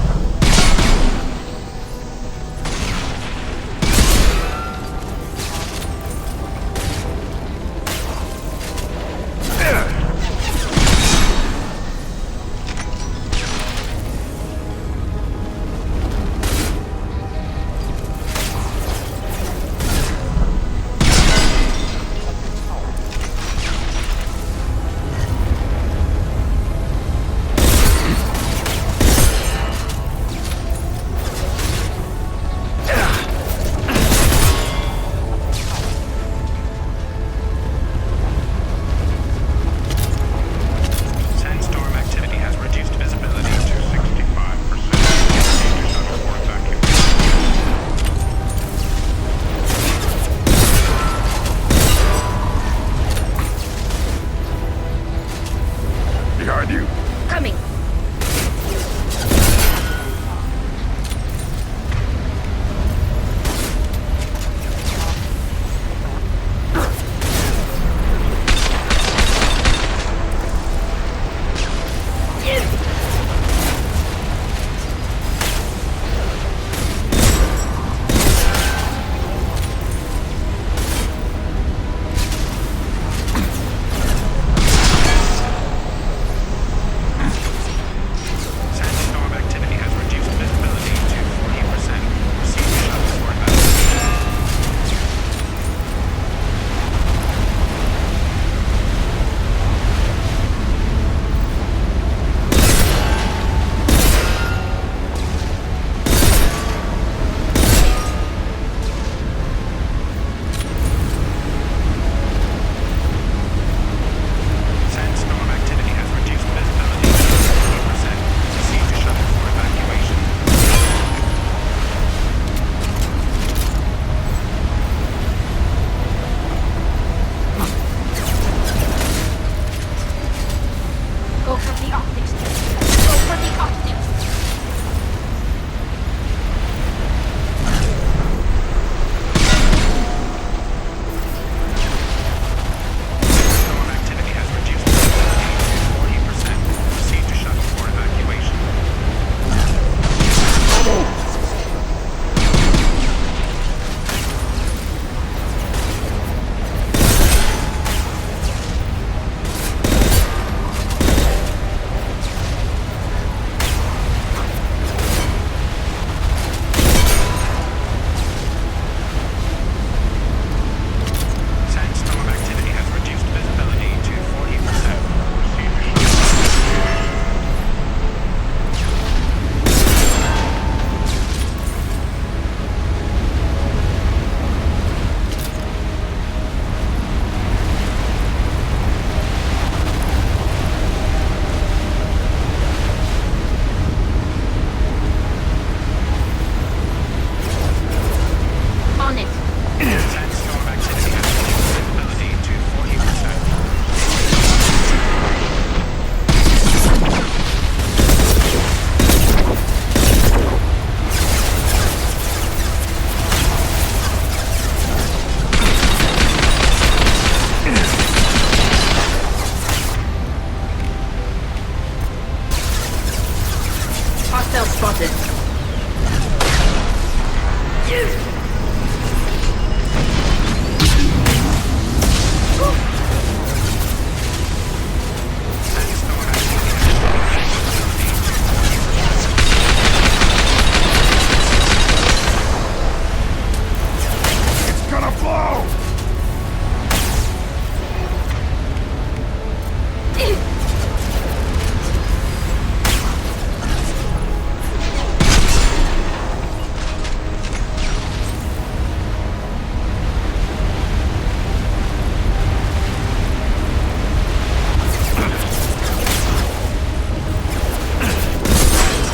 it. It's gonna blow!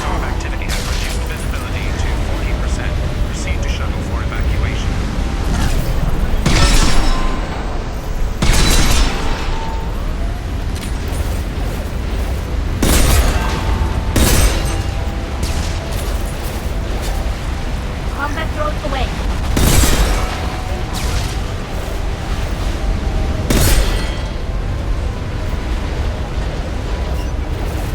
Storm activity has reduced visibility to 40%. Proceed to shuttle for evacuation. Combat drones away.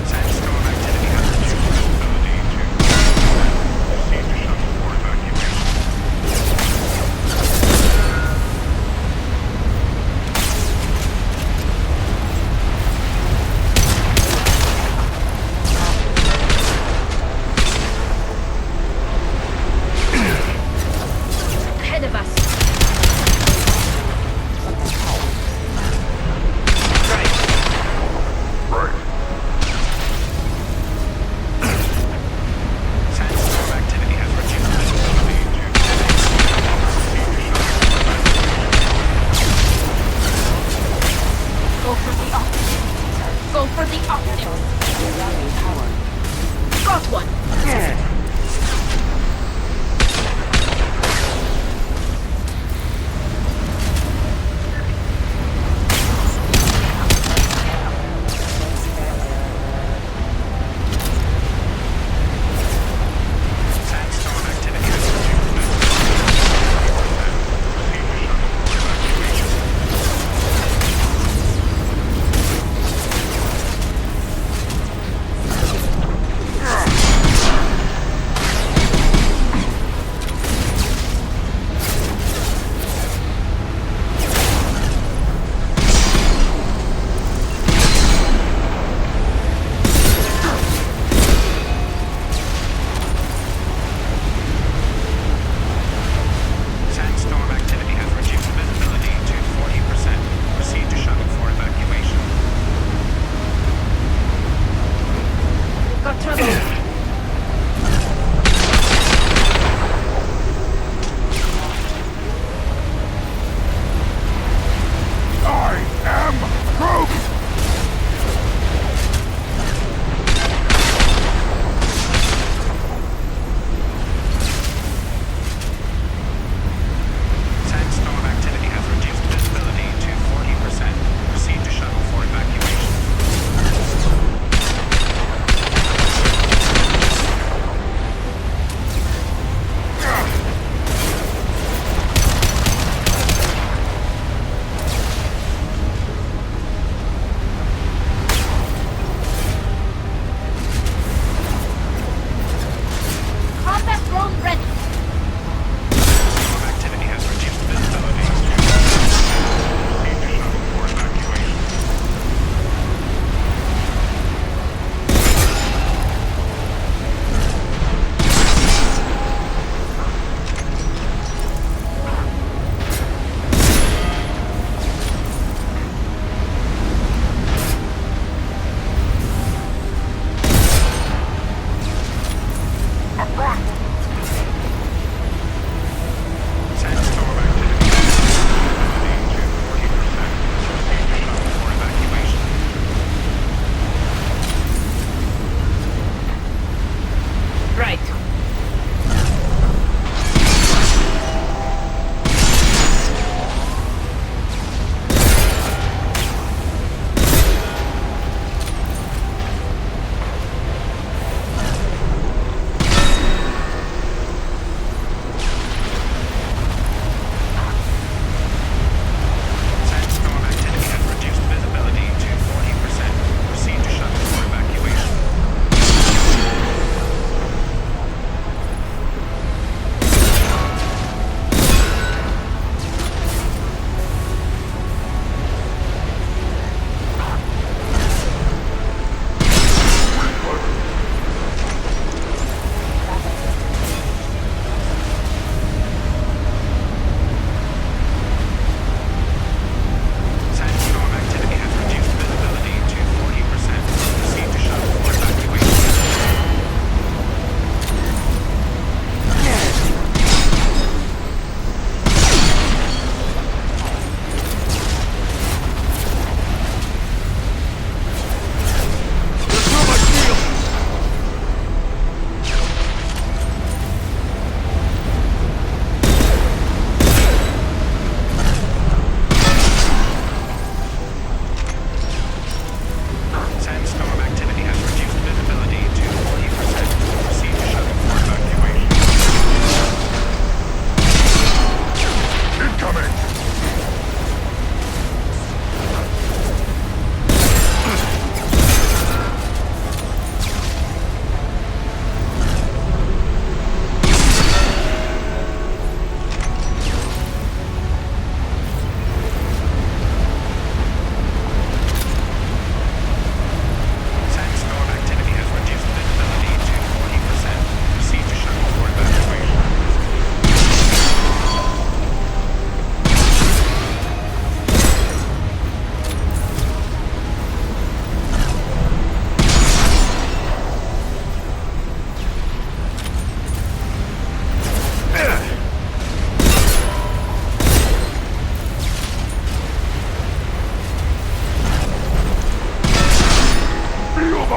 Sandstorm activity has reduced visibility to 40%. Proceed to shuttle for evacuation. Ahead of us. Sandstorm activity has reduced visibility to 10%. Go for the optics. Go for the optics. Got one. Sandstorm activity has reduced visibility to 40%. Proceed to shuttle for evacuation.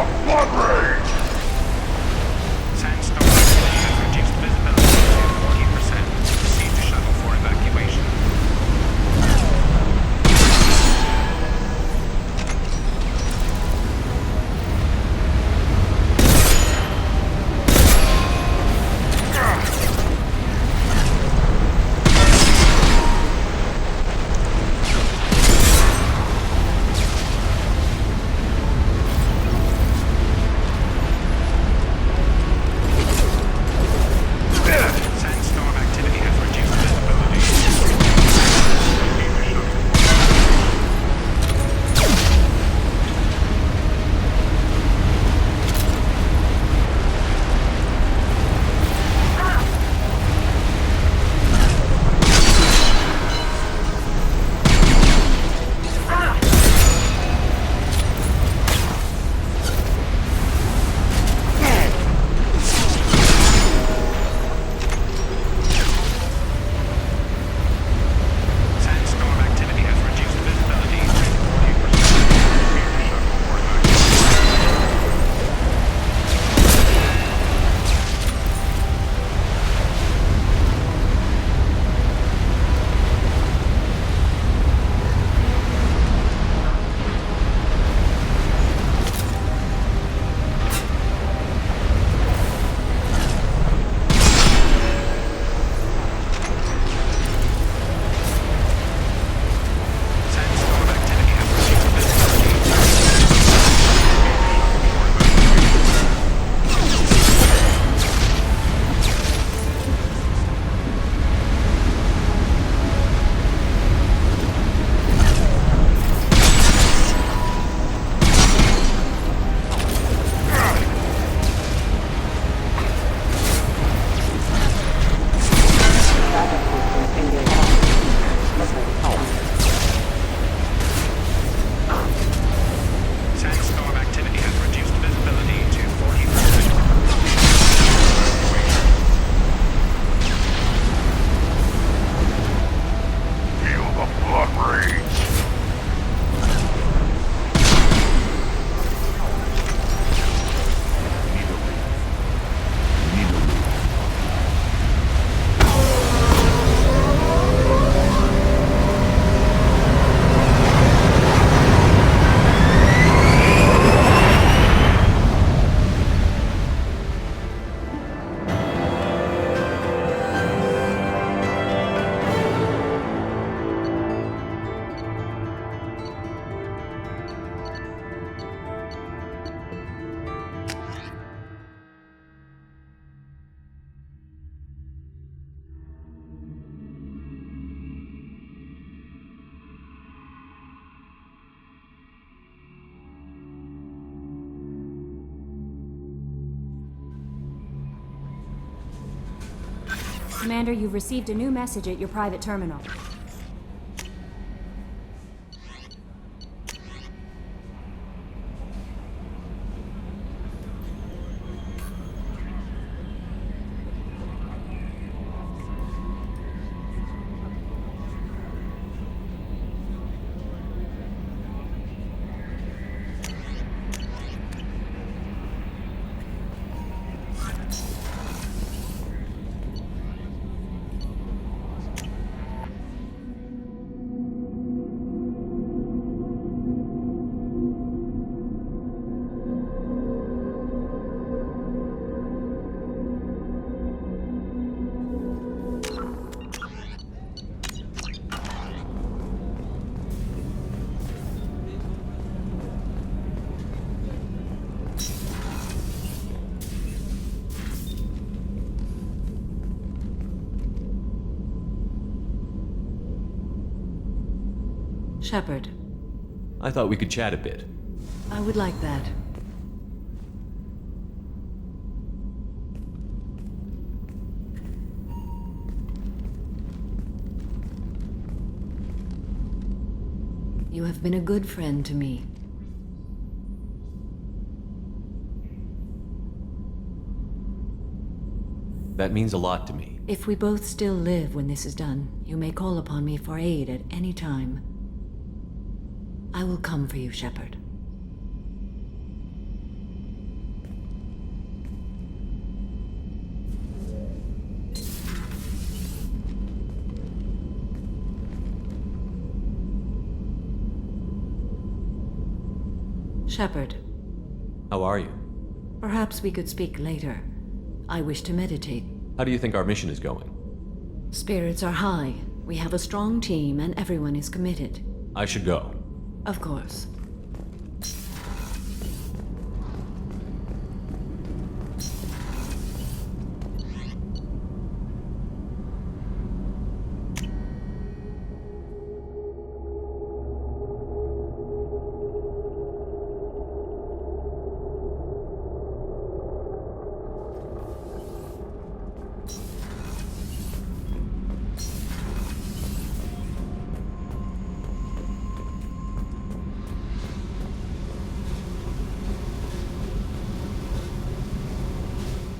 the blood rage! Sandstorm activity has reduced visibility to 40%. Proceed to shuttle for evacuation. Sandstorm activity has reduced visibility. Proceed to shuttle. Sandstorm activity has reduced visibility to 40%. Proceed to shuttle for evacuation. Sandstorm activity has reduced visibility. Sandstorm activity has reduced visibility to 40%. Feel the blood rage! Commander, you've received a new message at your private terminal. Shepard, I thought we could chat a bit. I would like that. You have been a good friend to me. That means a lot to me. If we both still live when this is done, you may call upon me for aid at any time. I will come for you, Shepard. Shepard, How are you? perhaps we could speak later. I wish to meditate. How do you think our mission is going? Spirits are high. We have a strong team and everyone is committed. I should go. Of course.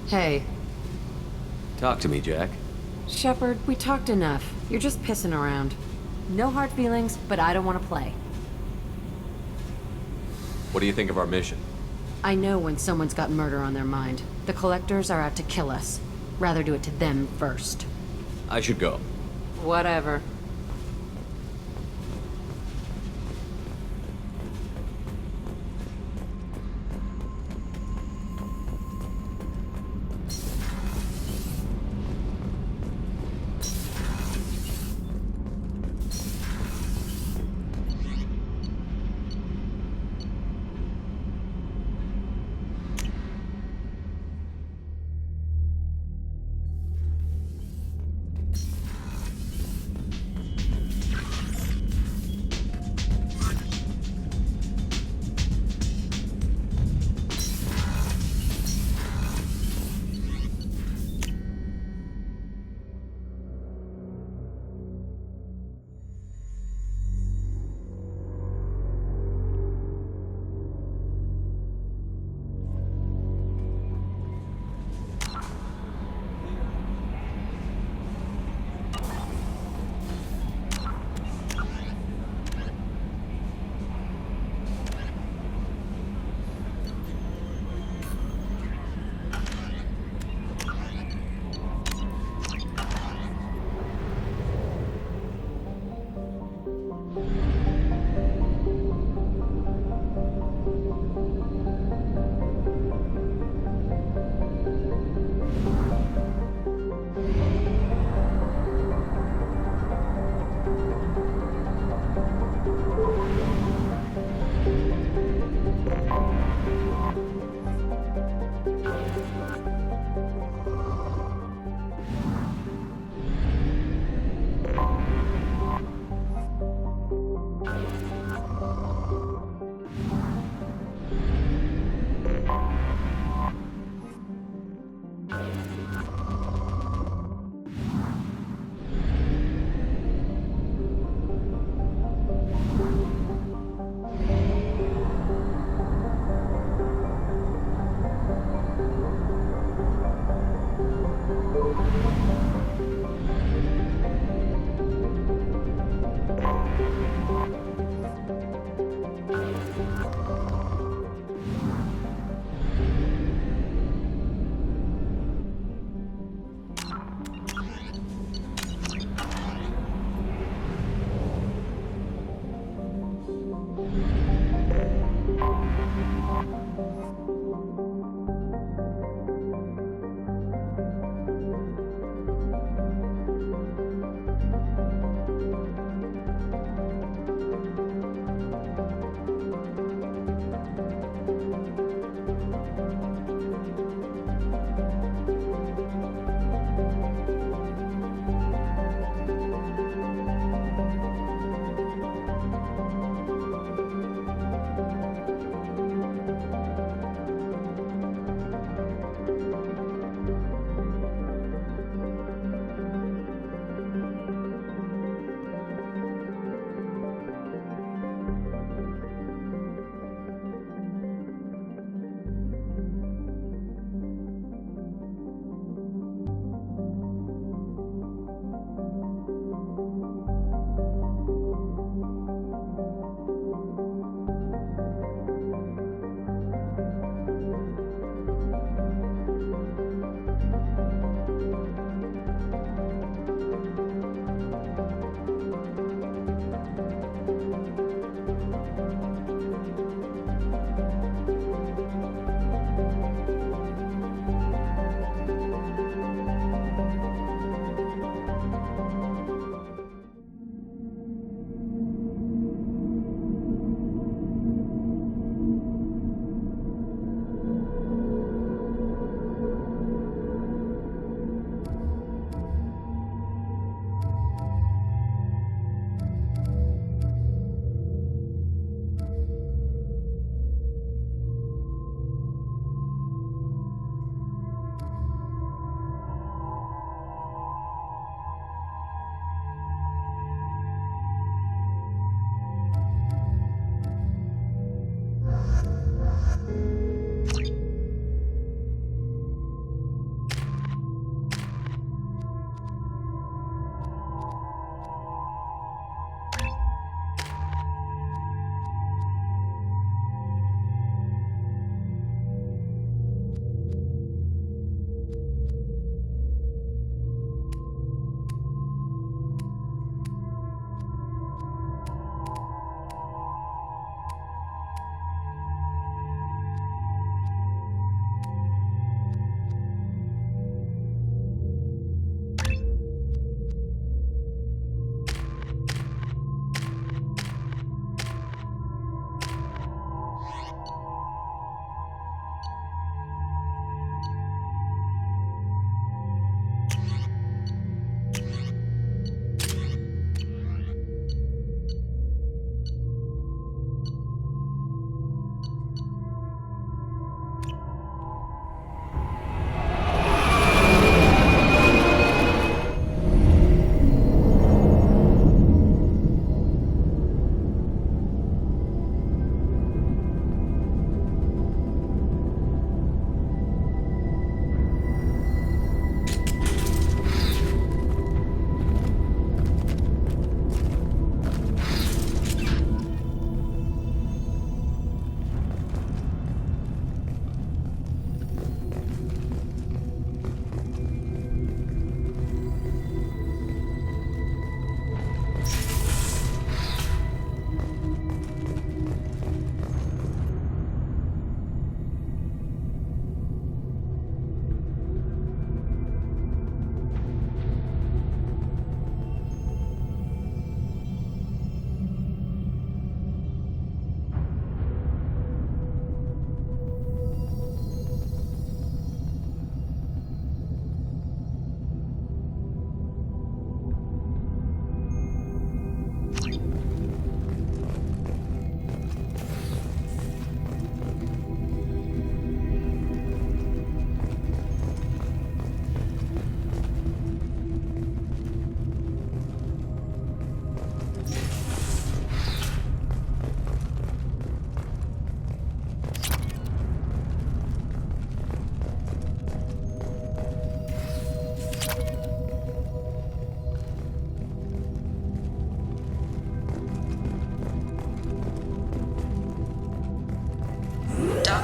Hey, Talk to me, Jack. Shepard, we talked enough. You're just pissing around. No hard feelings, but I don't want to play. What do you think of our mission? I know when someone's got murder on their mind. The Collectors are out to kill us. Rather do it to them first. I should go. Whatever.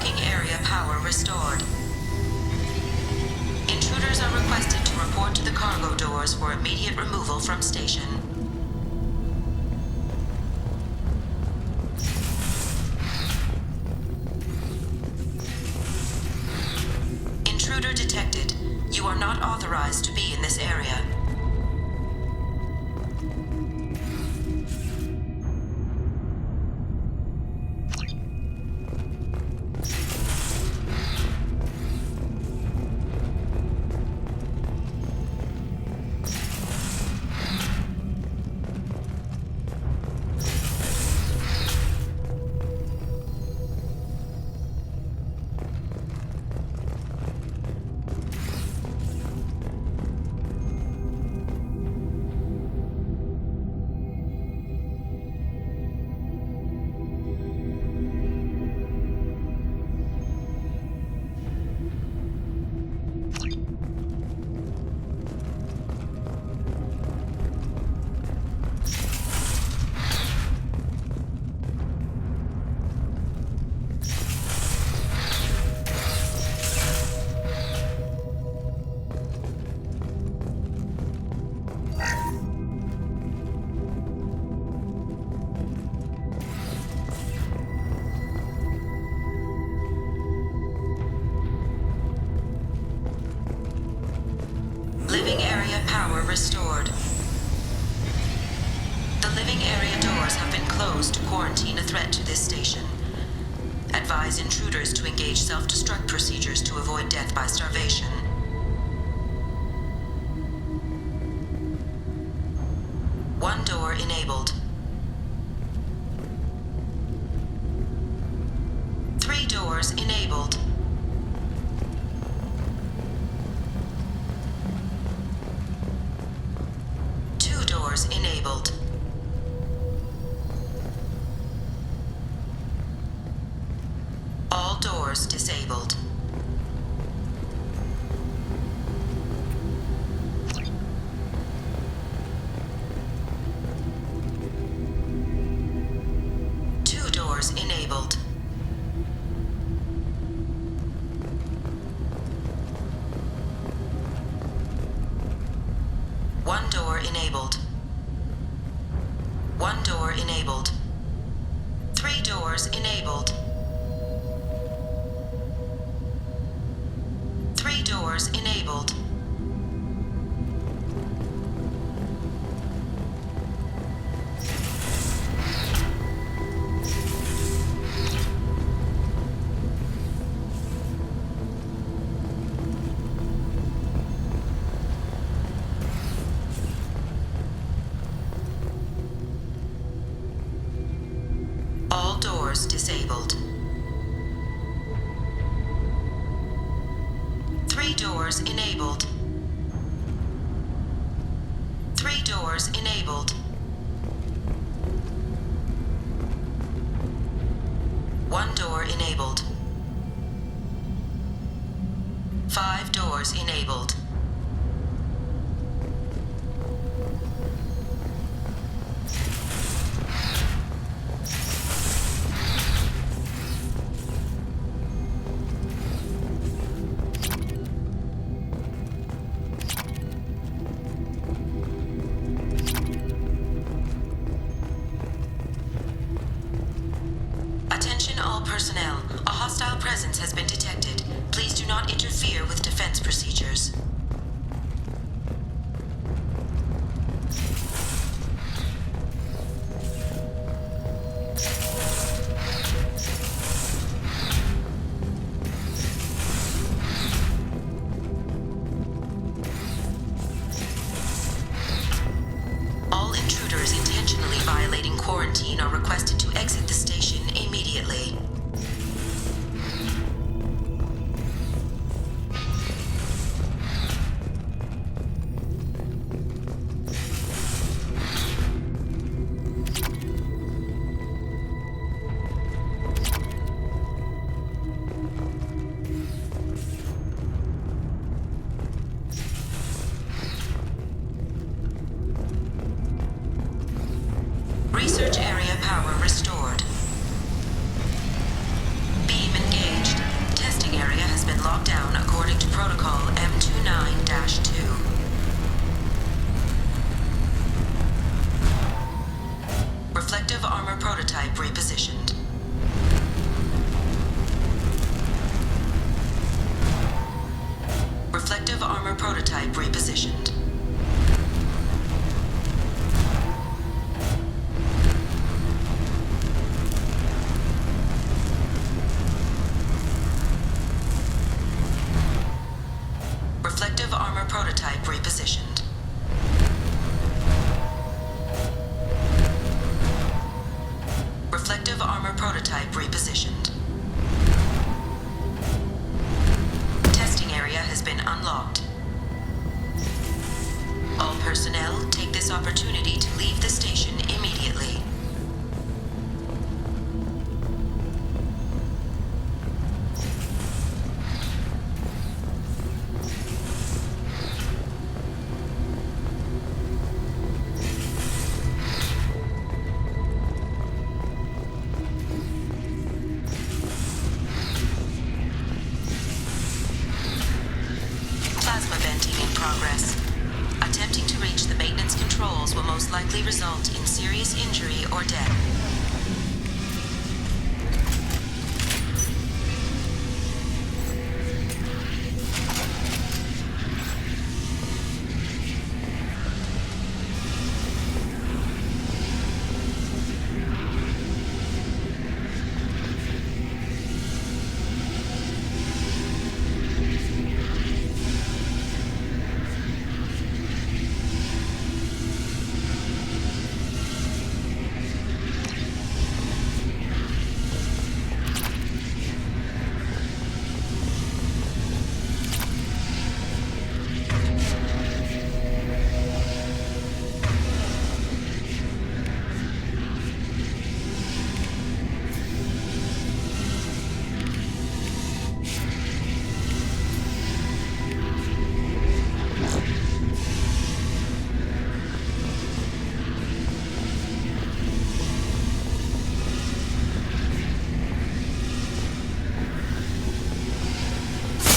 Working area power restored. Intruders are requested to report to the cargo doors for immediate removal from station. Intruder detected. You are not authorized to be in this area. Living area power restored. The living area doors have been closed to quarantine a threat to this station. Advise intruders to engage self-destruct procedures to avoid death by starvation. One door enabled. 3 doors enabled. 2 doors enabled. All doors disabled. Two doors enabled. One door enabled. One door enabled. 3 doors enabled. 3 doors enabled. All doors disabled. 3 doors enabled. 3 doors enabled. 1 door enabled. 5 doors enabled. Attention all personnel. A hostile presence has been detected. Please do not interfere with defense procedures. All intruders intentionally violating quarantine are requested to exit the station immediately. prototype repositioned. Reflective armor prototype repositioned. Reflective armor prototype repositioned. Testing area has been unlocked. All personnel take this opportunity to leave the station immediately. Plasma venting in progress. Attempting to reach the maintenance controls will most likely result in serious injury or death.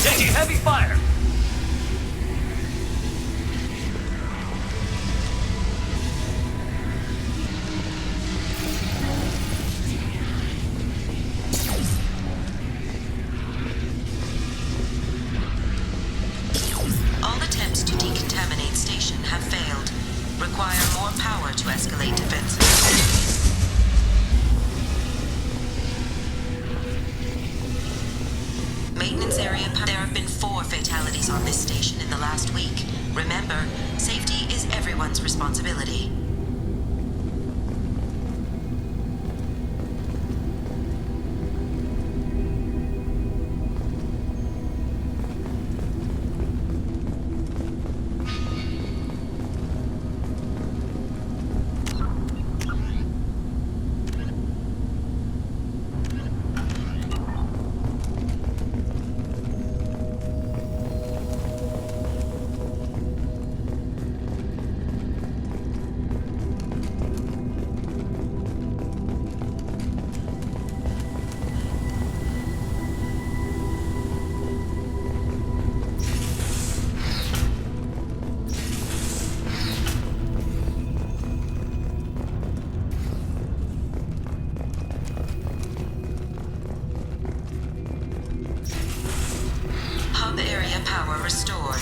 Taking heavy fire! All attempts to decontaminate station have failed. Require more power to escalate defenses. Maintenance area. There have been 4 fatalities on this station in the last week. Remember, safety is everyone's responsibility. Hub area power restored.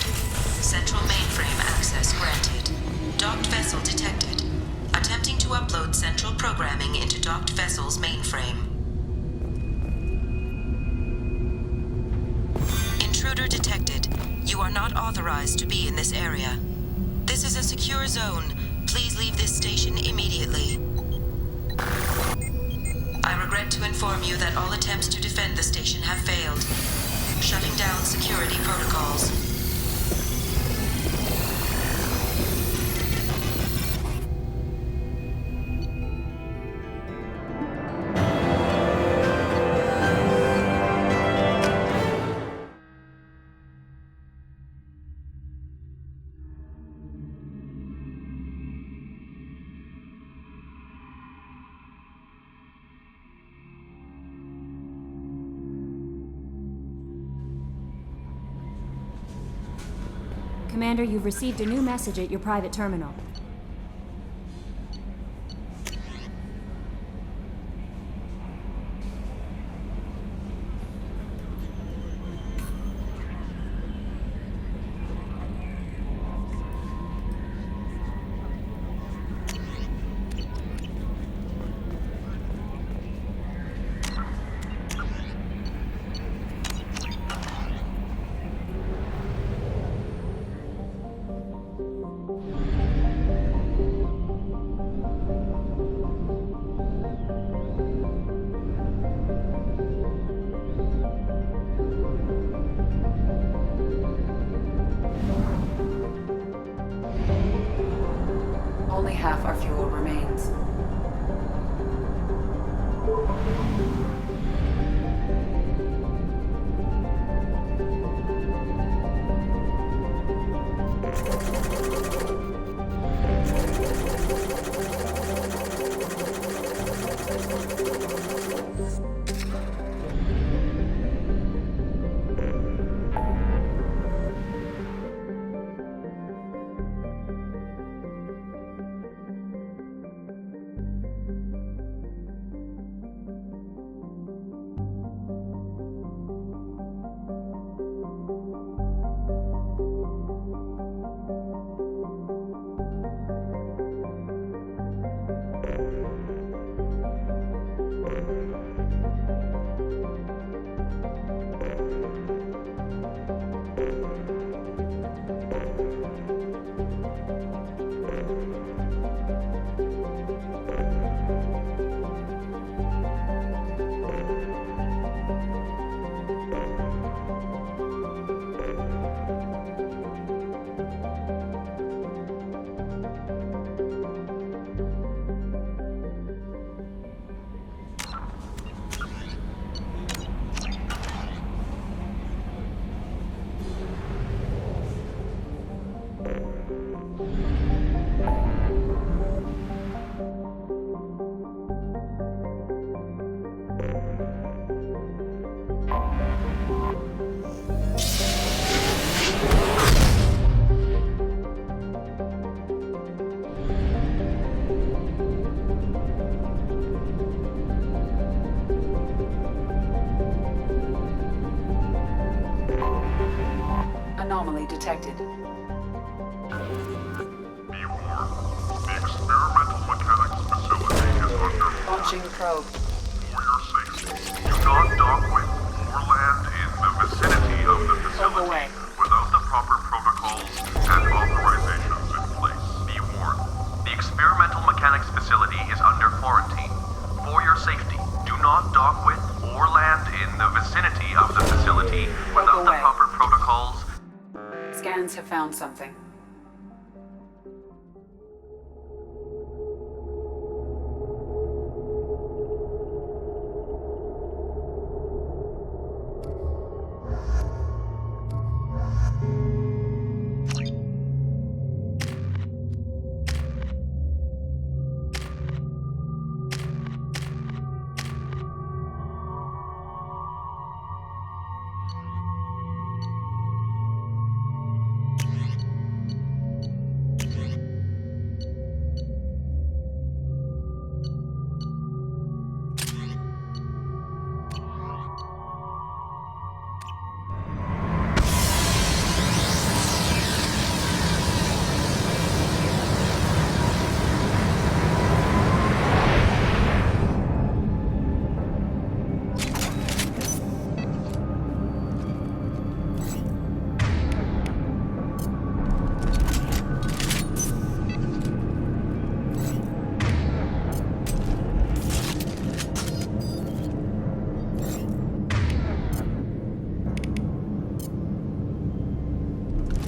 Central mainframe access granted. Docked vessel detected. Attempting to upload central programming into docked vessel's mainframe. Intruder detected. You are not authorized to be in this area. This is a secure zone. Please leave this station immediately. I regret to inform you that all attempts to defend the station have failed. Shutting down security protocols. Commander, you've received a new message at your private terminal. Anomaly detected. Be warned. The experimental mechanics facility is under Launching probe. For your safety, do not dock with or land in the vicinity of the facility without the proper protocols and authorizations in place. Be warned. The experimental mechanics facility is under quarantine. For your safety, do not dock with or land in the vicinity of the facility without the proper protocols. Scans have found something.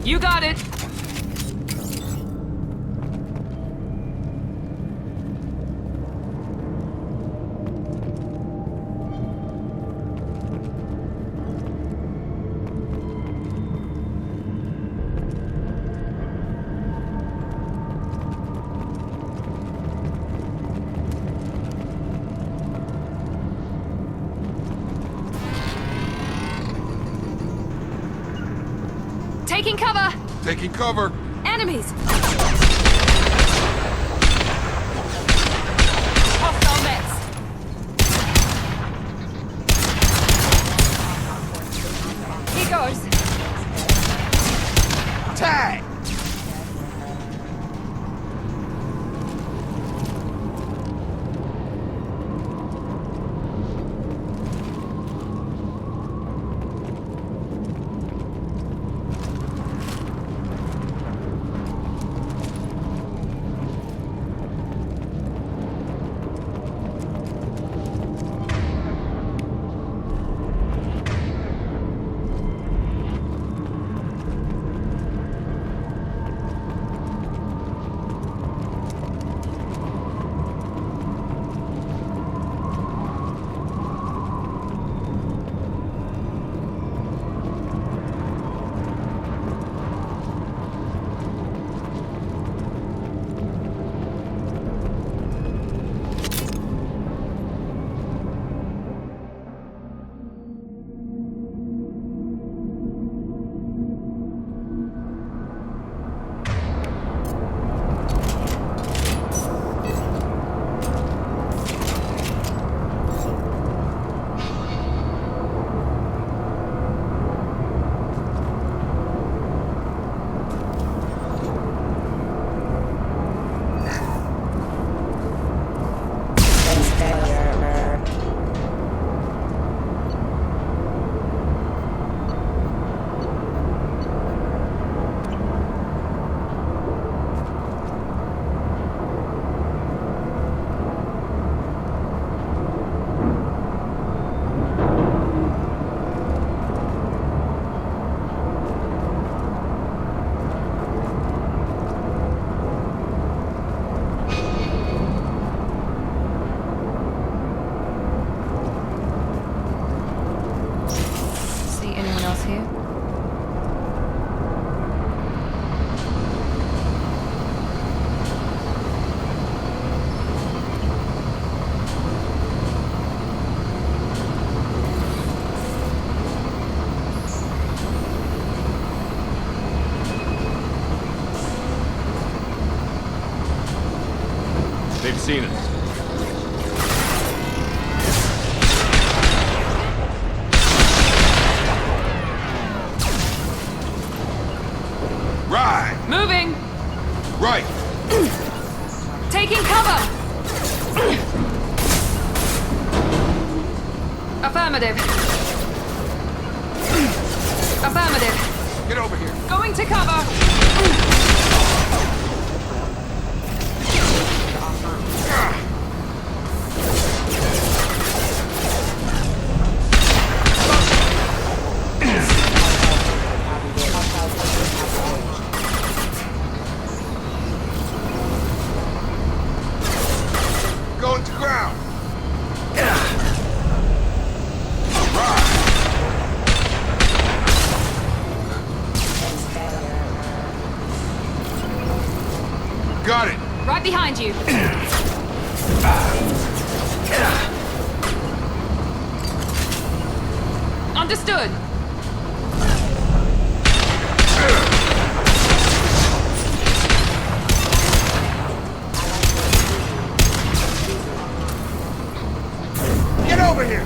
You got it! Taking cover! Taking cover. Enemies! Hostile mets! Here goes! Tag! They've seen us. right. Taking cover! Affirmative. Affirmative. Get over here. Going to cover! Going to ground. Got it. Right behind you. Understood. Get over here.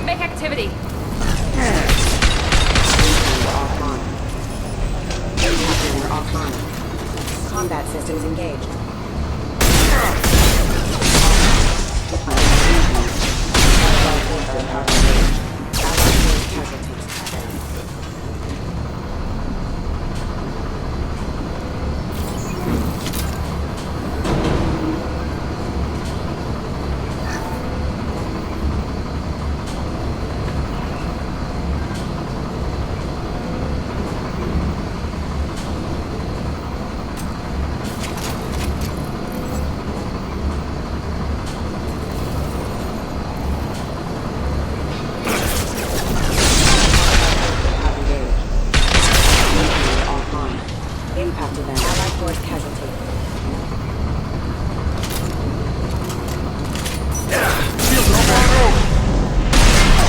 Make activity. Offline. Combat systems engaged. Impact event. Allied force casualty.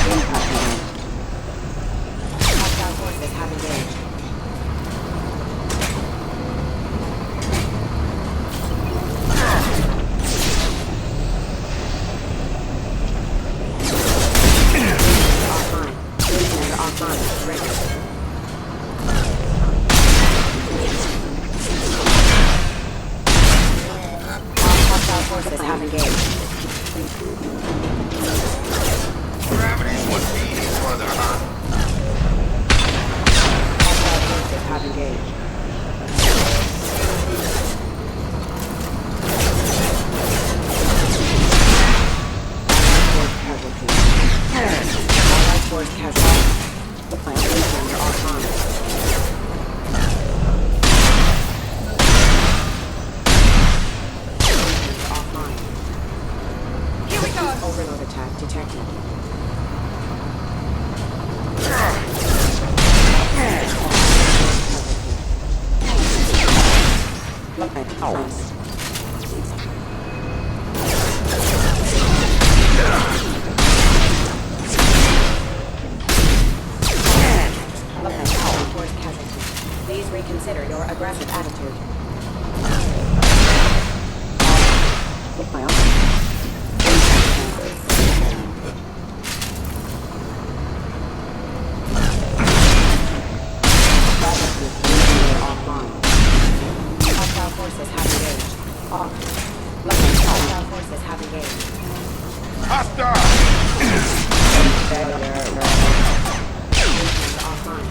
Impact event. Hostile forces have engaged. Offline. Commander offline. Ready. Forces have engaged. Gravity would be further, huh? Hostile forces have engaged. Allied force casualty. Commander offline. Overload attack detected. Please reconsider your aggressive attitude. Hostile forces have engaged. Hostile forces have engaged. Hostile! Offline.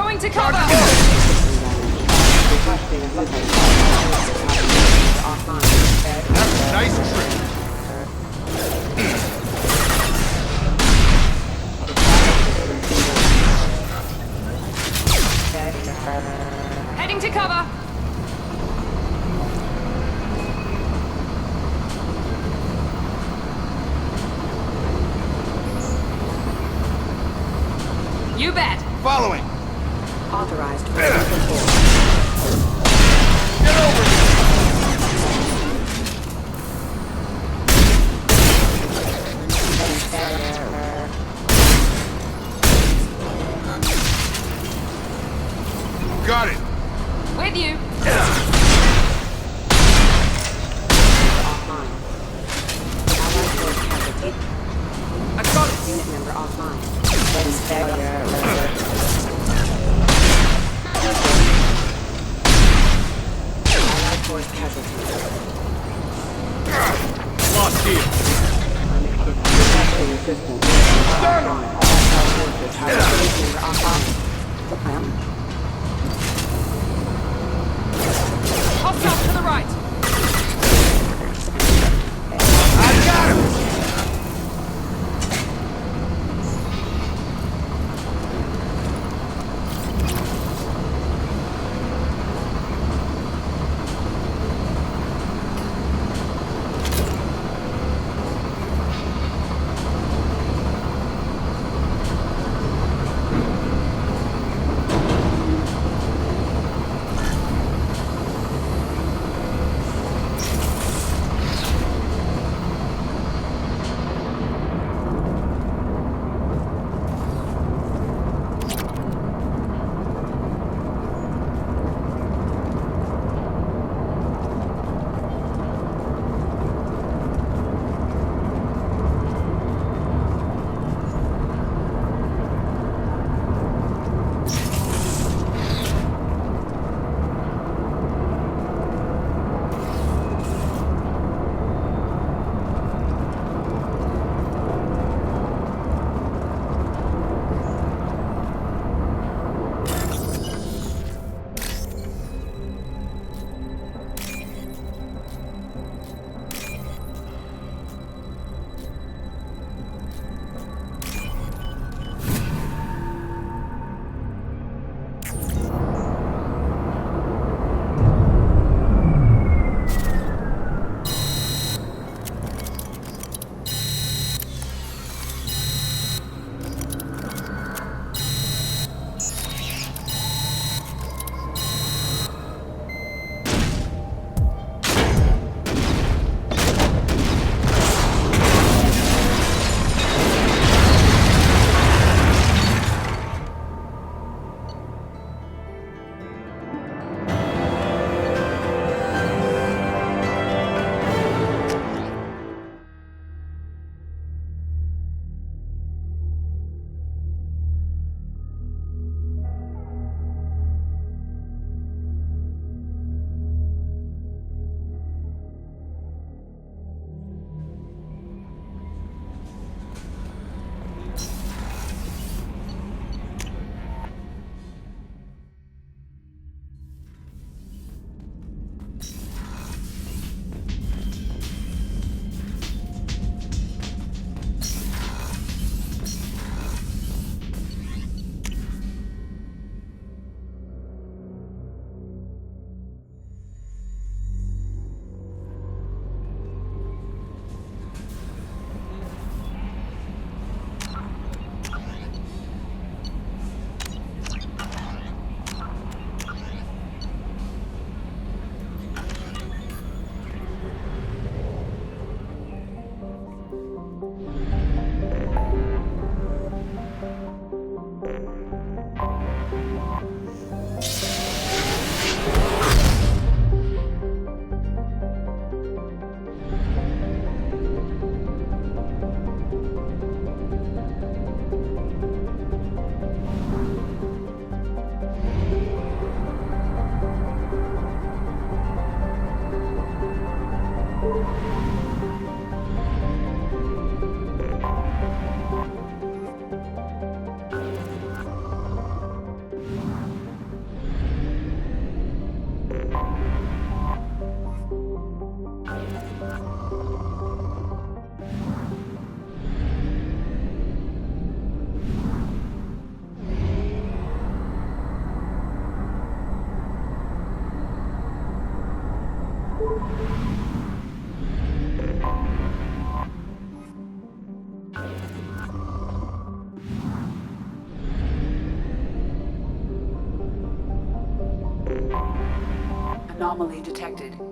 Going to cover! That's a nice trick. Heading to cover! You bet! Following. Authorized for Get over here. Got it. With you! offline. Allied force casualty. I got it! Unit member offline. Status failure. Allied force casualty. Lost here. Detecting assistance. Offline. Allied forces have unit member offline. Anomaly detected. General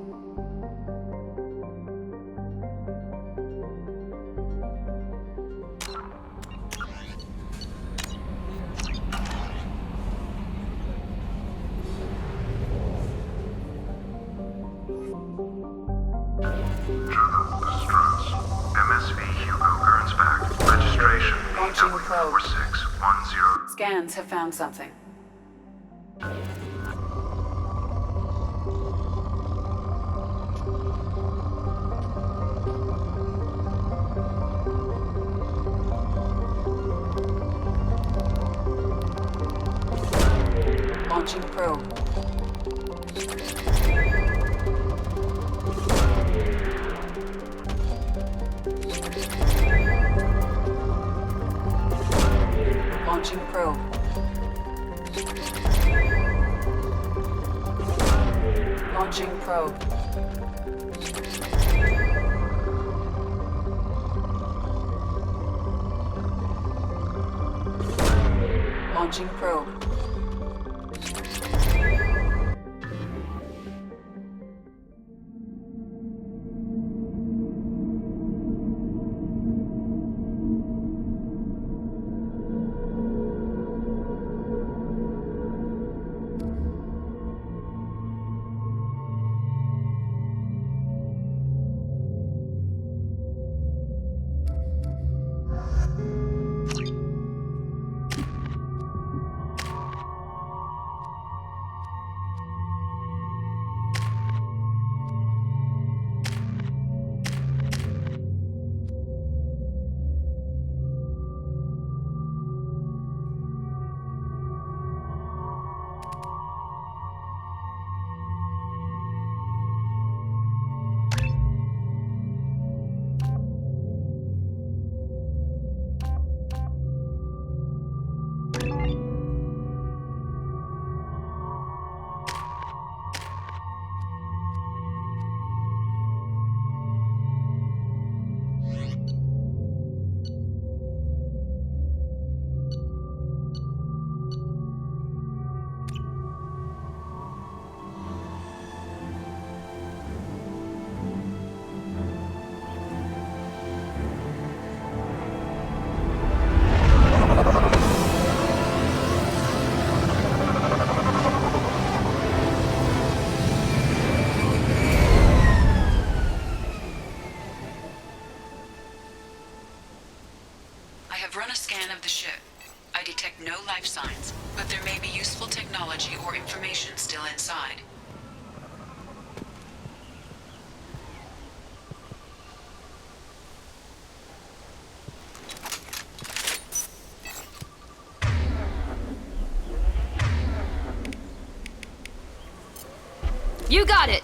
distress. MSV Hugo Gernsback. Registration BW4610. Scans have found something. Launching probe. Launching probe. Launching probe. Launching probe. I have run a scan of the ship. I detect no life signs, but there may be useful technology or information still inside. You got it!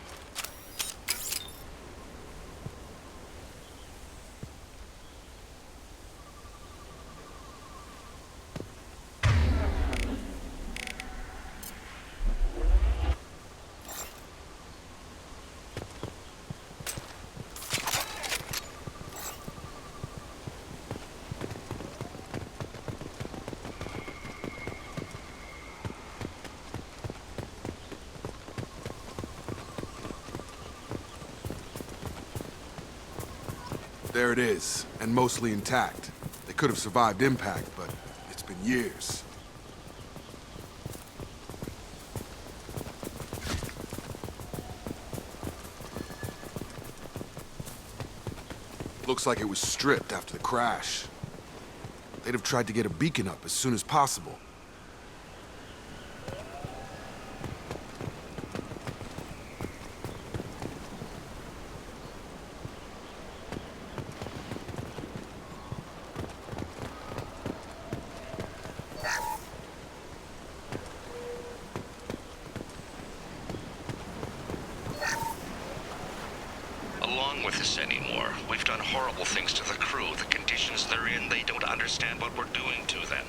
There it is, and mostly intact. They could have survived impact, but it's been years. Looks like it was stripped after the crash. They'd have tried to get a beacon up as soon as possible. Along with this anymore. We've done horrible things to the crew. The conditions they're in, they don't understand what we're doing to them.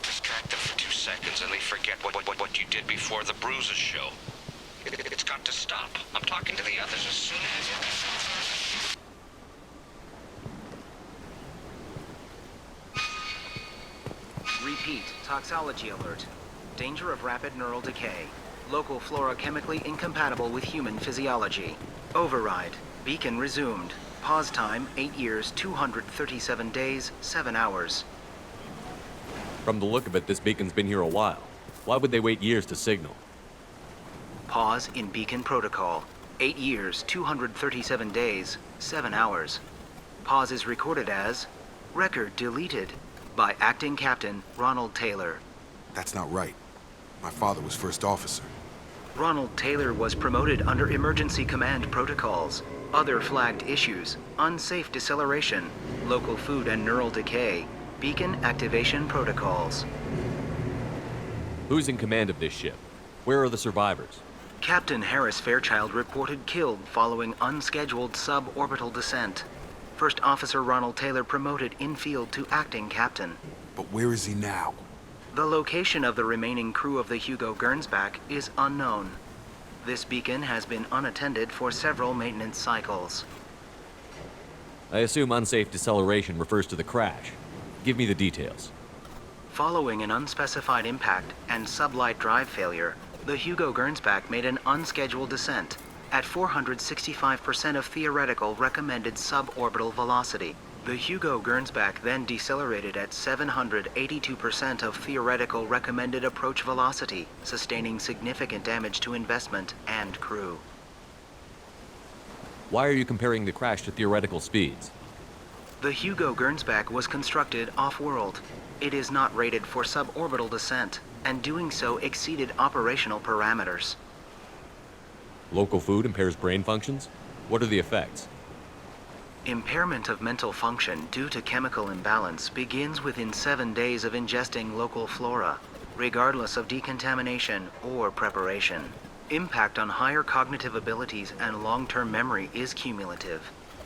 Distract them for 2 seconds and they forget what you did before the bruises show. It's got to stop. I'm talking to the others as soon as... Repeat, toxology alert. Danger of rapid neural decay. Local flora chemically incompatible with human physiology. Override. Beacon resumed. Pause time 8 years, 237 days, 7 hours. From the look of it, this beacon's been here a while. Why would they wait years to signal? Pause in beacon protocol. 8 years, 237 days, 7 hours. Pause is recorded as record deleted by Acting Captain Ronald Taylor. That's not right. My father was first officer. Ronald Taylor was promoted under emergency command protocols. Other flagged issues: unsafe deceleration, local food and neural decay, beacon activation protocols. Who's in command of this ship? Where are the survivors? Captain Harris Fairchild reported killed following unscheduled suborbital descent. First Officer Ronald Taylor promoted in-field to acting captain. But where is he now? The location of the remaining crew of the Hugo Gernsback is unknown. This beacon has been unattended for several maintenance cycles. I assume unsafe deceleration refers to the crash. Give me the details. Following an unspecified impact and sublight drive failure, the Hugo Gernsback made an unscheduled descent at 465% of theoretical recommended suborbital velocity. The Hugo Gernsback then decelerated at 782% of theoretical recommended approach velocity, sustaining significant damage to investment and crew. Why are you comparing the crash to theoretical speeds? The Hugo Gernsback was constructed off-world. It is not rated for suborbital descent, and doing so exceeded operational parameters. Local food impairs brain functions? What are the effects? Impairment of mental function due to chemical imbalance begins within 7 days of ingesting local flora, regardless of decontamination or preparation. Impact on higher cognitive abilities and long-term memory is cumulative,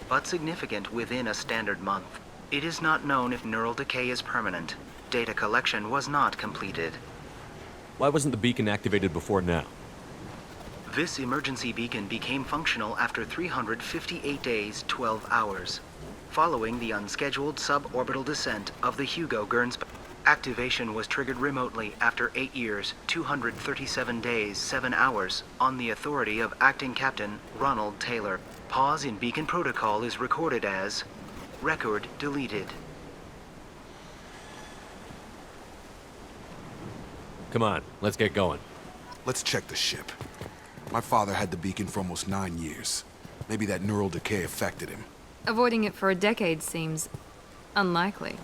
but significant within a standard month. It is not known if neural decay is permanent. Data collection was not completed. Why wasn't the beacon activated before now? This emergency beacon became functional after 358 days, 12 hours, following the unscheduled suborbital descent of the Hugo Gernsback. Activation was triggered remotely after 8 years, 237 days, 7 hours, on the authority of Acting Captain Ronald Taylor. Pause in beacon protocol is recorded as record deleted. Come on, let's get going. Let's check the ship. My father had the beacon for almost 9 years. Maybe that neural decay affected him. Avoiding it for a decade seems unlikely.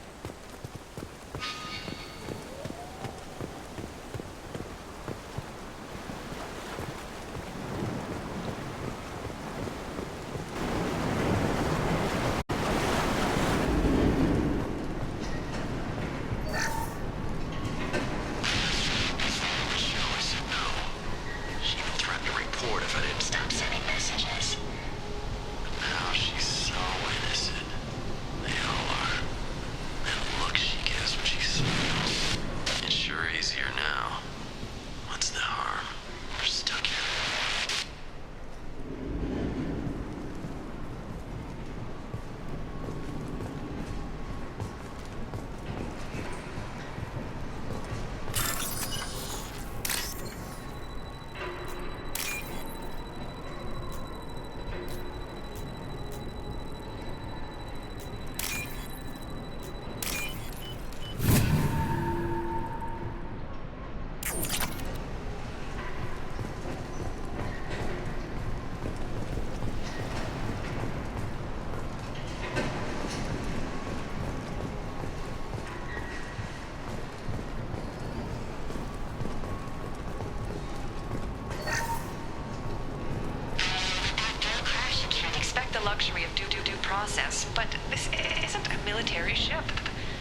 Luxury of due process, but this isn't a military ship.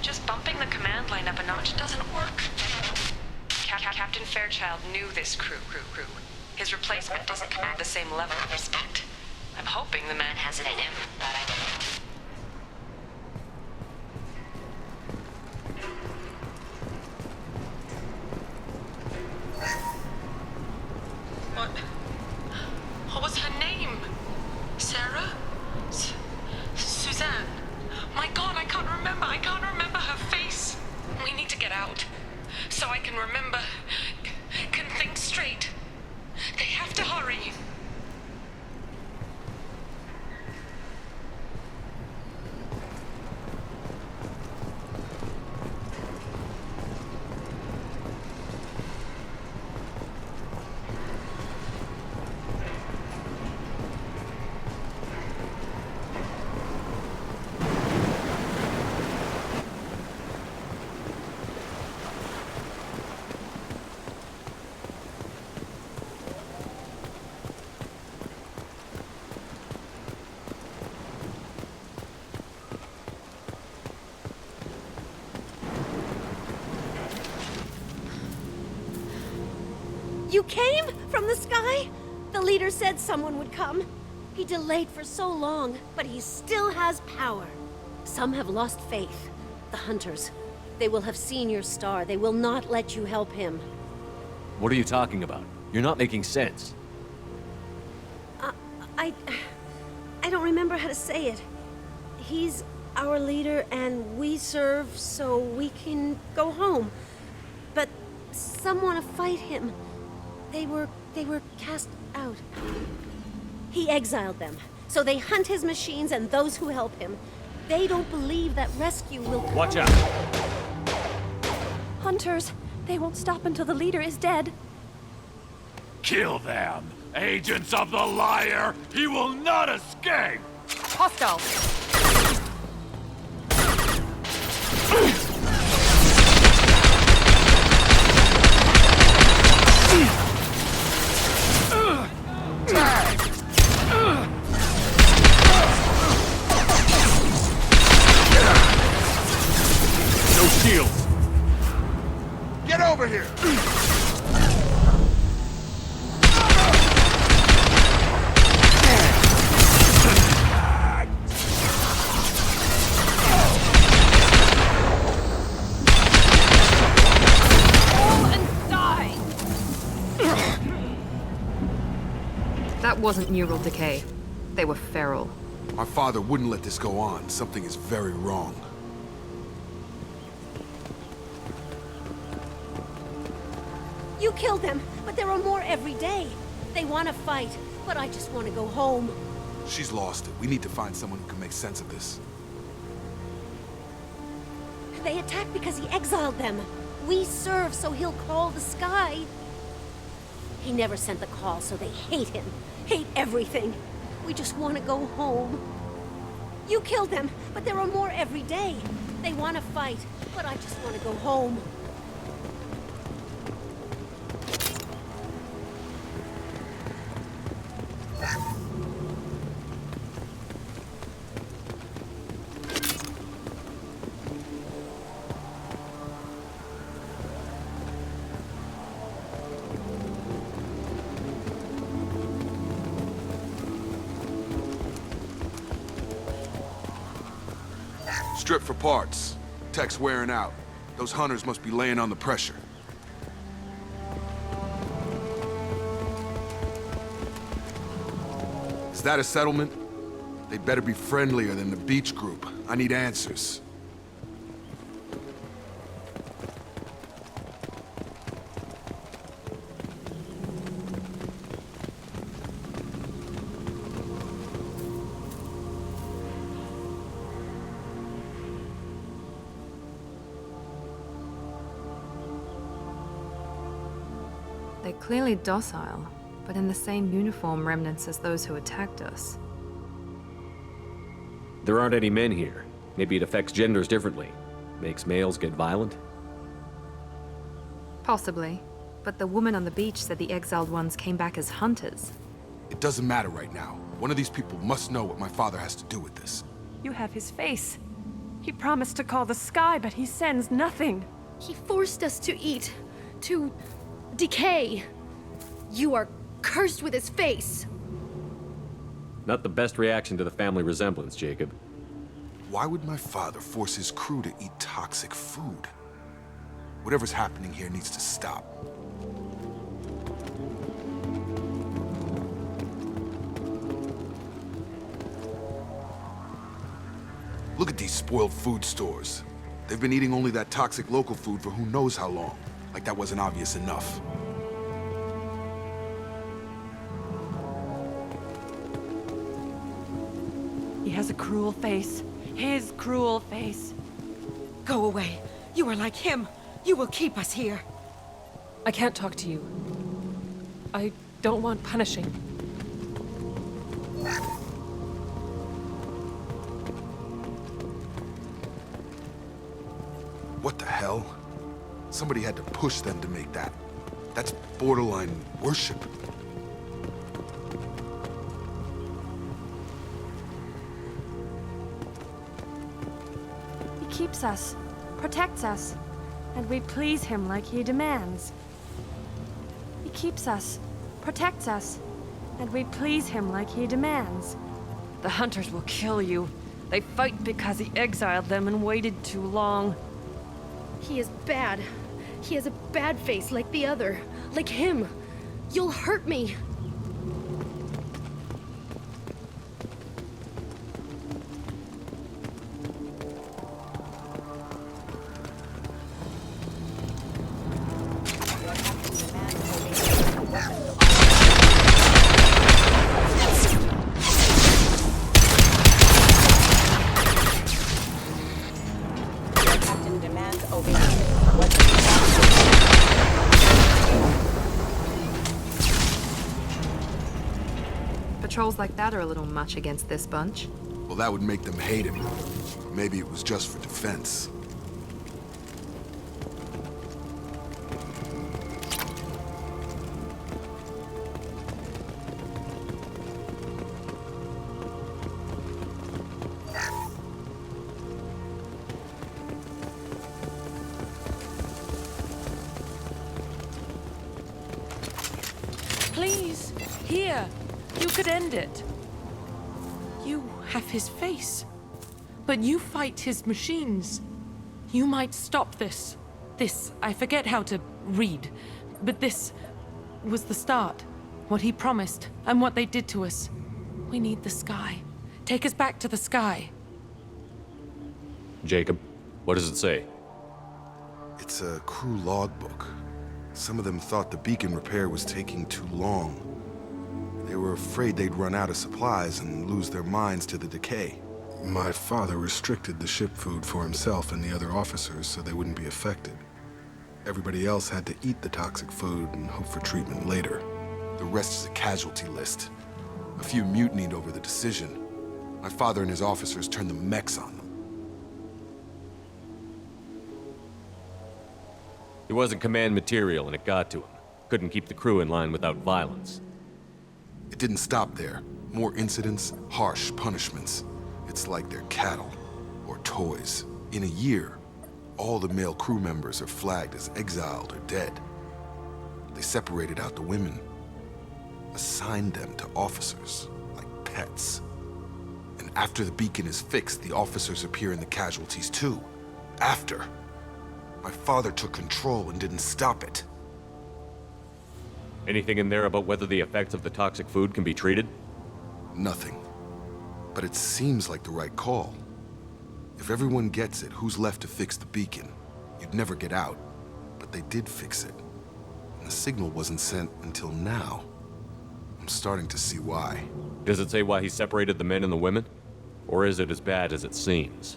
Just bumping the command line up a notch doesn't work. Captain Fairchild knew this crew. His replacement doesn't command the same level of respect. I'm hoping the man has it in him, but I don't. What was her name? Sarah? Suzanne? My God, I can't remember her face. We need to get out, so I can remember, can think straight. You came from the sky? The leader said someone would come. He delayed for so long, but he still has power. Some have lost faith. The hunters. They will have seen your star. They will not let you help him. What are you talking about? You're not making sense. I don't remember how to say it. He's our leader and we serve so we can go home. But some want to fight him. They were cast out. He exiled them, so they hunt his machines and those who help him. They don't believe that rescue will come. Watch out! Hunters, they won't stop until the leader is dead. Kill them! Agents of the liar! He will not escape! Hostile! No shields! Get over here! That wasn't neural decay. They were feral. My father wouldn't let this go on. Something is very wrong. You killed them, but there are more every day. They want to fight, but I just want to go home. She's lost it. We need to find someone who can make sense of this. They attacked because he exiled them. We serve so he'll call the sky. He never sent the call, so they hate him. Hate everything. We just want to go home. You killed them, but there are more every day. They want to fight, but I just want to go home. Strip for parts. Tech's wearing out. Those hunters must be laying on the pressure. Is that a settlement? They'd better be friendlier than the beach group. I need answers. They're clearly docile, but in the same uniform remnants as those who attacked us. There aren't any men here. Maybe it affects genders differently. Makes males get violent? Possibly. But the woman on the beach said the exiled ones came back as hunters. It doesn't matter right now. One of these people must know what my father has to do with this. You have his face. He promised to call the sky, but he sends nothing. He forced us to eat, to decay. You are cursed with his face. Not the best reaction to the family resemblance, Jacob. Why would my father force his crew to eat toxic food? Whatever's happening here needs to stop. Look at these spoiled food stores. They've been eating only that toxic local food for who knows how long. Like that wasn't obvious enough. He has a cruel face. His cruel face. Go away. You are like him. You will keep us here. I can't talk to you. I don't want punishing. What the hell? Somebody had to push them to make that. That's borderline worship. He keeps us, protects us, and we please him like he demands. He He keeps us, protects us, and we please him like he demands. The hunters will kill you. They fight because he exiled them and waited too long. He is bad. He has a bad face like the other. Like him. You'll hurt me. Patrols like that are a little much against this bunch. Well, that would make them hate him. Maybe it was just for defense. Please, here. You could end it. You have his face. But you fight his machines. You might stop this. This, I forget how to read. But this was the start. What he promised, and what they did to us. We need the sky. Take us back to the sky. Jacob, what does it say? It's a crew logbook. Some of them thought the beacon repair was taking too long. They were afraid they'd run out of supplies and lose their minds to the decay. My father restricted the ship food for himself and the other officers so they wouldn't be affected. Everybody else had to eat the toxic food and hope for treatment later. The rest is a casualty list. A few mutinied over the decision. My father and his officers turned the mechs on them. He wasn't command material and it got to him. Couldn't keep the crew in line without violence. It didn't stop there. More incidents, harsh punishments. It's like they're cattle or toys. In a year, all the male crew members are flagged as exiled or dead. They separated out the women, assigned them to officers like pets. And after the beacon is fixed, the officers appear in the casualties too. After. My father took control and didn't stop it. Anything in there about whether the effects of the toxic food can be treated? Nothing. But it seems like the right call. If everyone gets it, who's left to fix the beacon? You'd never get out. But they did fix it. And the signal wasn't sent until now. I'm starting to see why. Does it say why he separated the men and the women? Or is it as bad as it seems?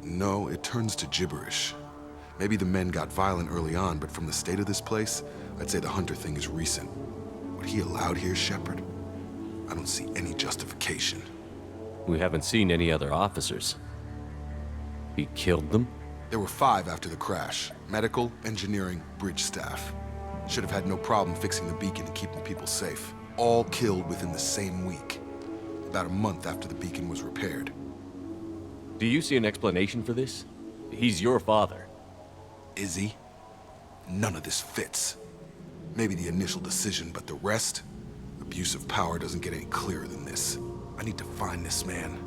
No, it turns to gibberish. Maybe the men got violent early on, but from the state of this place, I'd say the Hunter thing is recent. What he allowed here, Shepard? I don't see any justification. We haven't seen any other officers. He killed them? There were 5 after the crash. Medical, engineering, bridge staff. Should have had no problem fixing the beacon and keeping people safe. All killed within the same week. About a month after the beacon was repaired. Do you see an explanation for this? He's your father. Is he? None of this fits. Maybe the initial decision, but the rest? Abuse of power doesn't get any clearer than this. I need to find this man.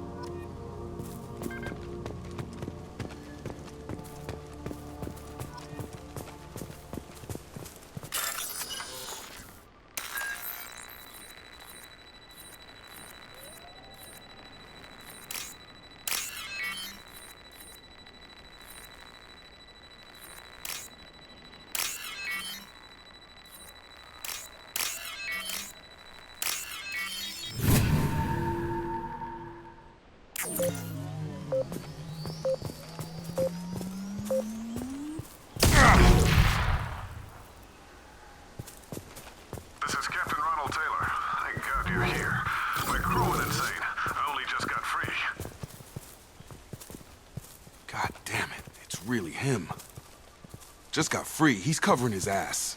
This is Captain Ronald Taylor. Thank God you're here. My crew went insane. I only just got free. God damn it, it's really him. Just got free, he's covering his ass.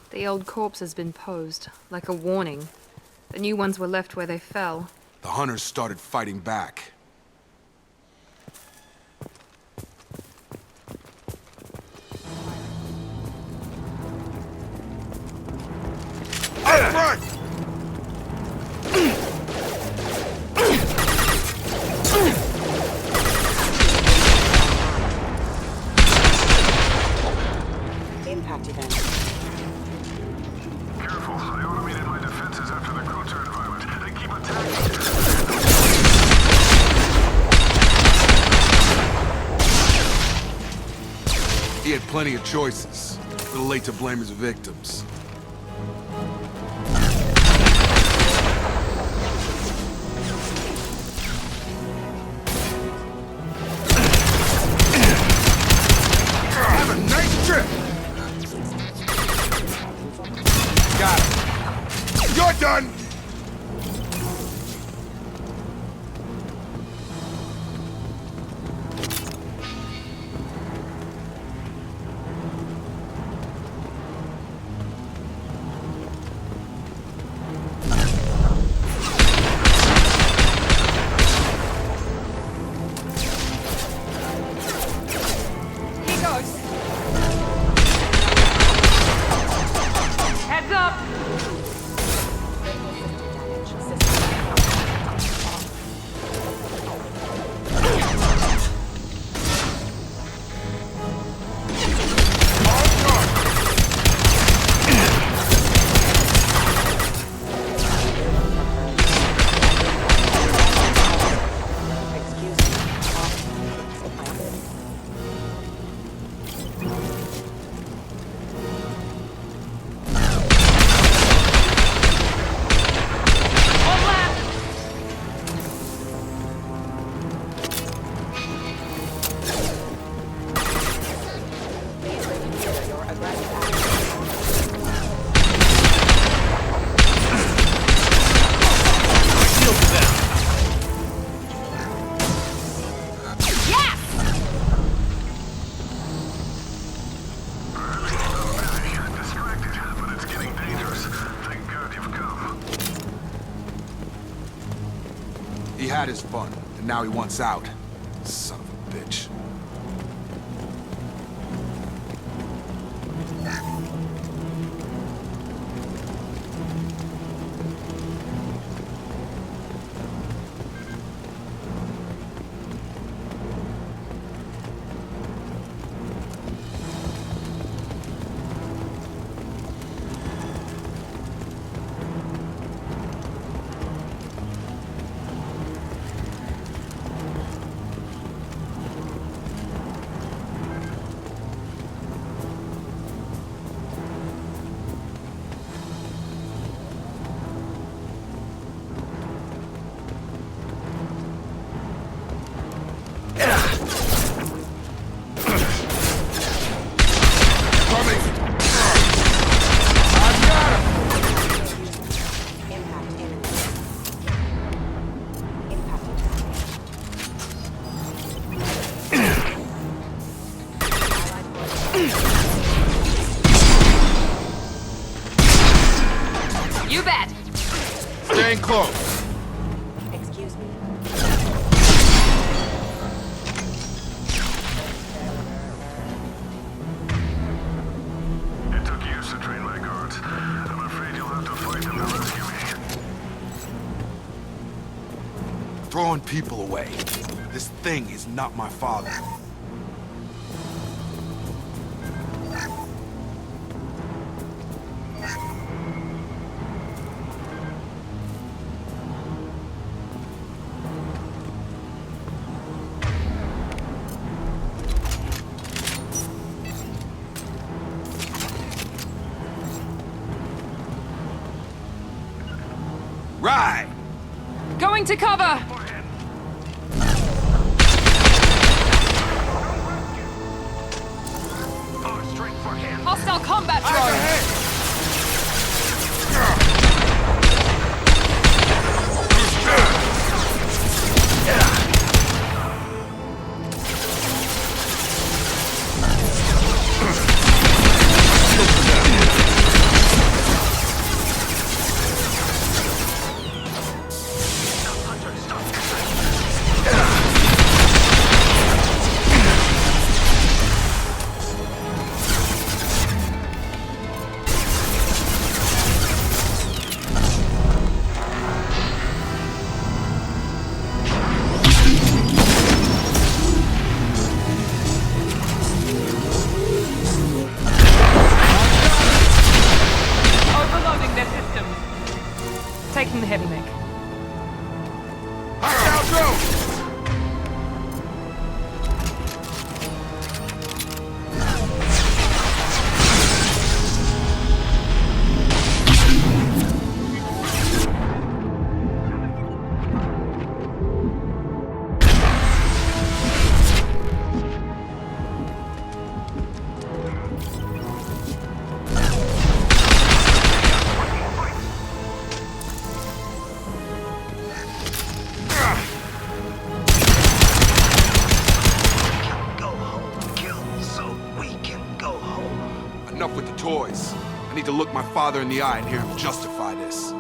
The old corpse has been posed, like a warning. The new ones were left where they fell. The hunters started fighting back. front! Impact event. Careful, I automated my defenses after the crew turned violent. They keep attacking. He had plenty of choices. A little late to blame his victims. Have a nice trip! Got it. You're done! He goes. Heads up. He had his fun, and now he wants out. Son of a bitch. You bet. Staying close. Excuse me. It took years to train my guards. I'm afraid you'll have to fight them to rescue me. Throwing people away. This thing is not my father. Right! Going to cover. Hostile combat drone. Enough with the toys. I need to look my father in the eye and hear him justify this.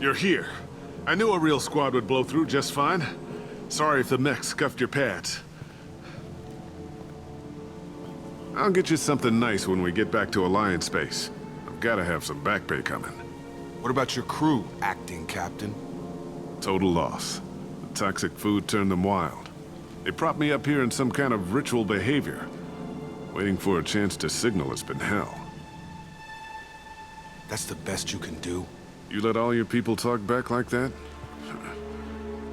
You're here. I knew a real squad would blow through just fine. Sorry if the mech scuffed your pads. I'll get you something nice when we get back to Alliance Base. I've gotta have some back pay coming. What about your crew, acting captain? Total loss. The toxic food turned them wild. They propped me up here in some kind of ritual behavior. Waiting for a chance to signal has been hell. That's the best you can do? You let all your people talk back like that?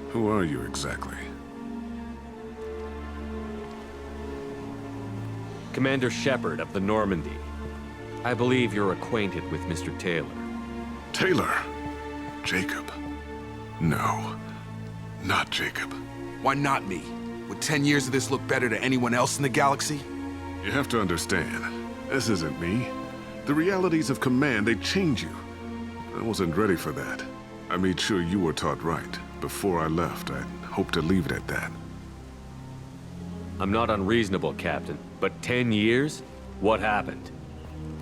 Who are you exactly? Commander Shepard of the Normandy. I believe you're acquainted with Mr. Taylor. Taylor? Jacob? No, not Jacob. Why not me? Would 10 years of this look better to anyone else in the galaxy? You have to understand, this isn't me. The realities of command, they change you. I wasn't ready for that. I made sure you were taught right. Before I left, I hoped to leave it at that. I'm not unreasonable, Captain, but 10 years? What happened?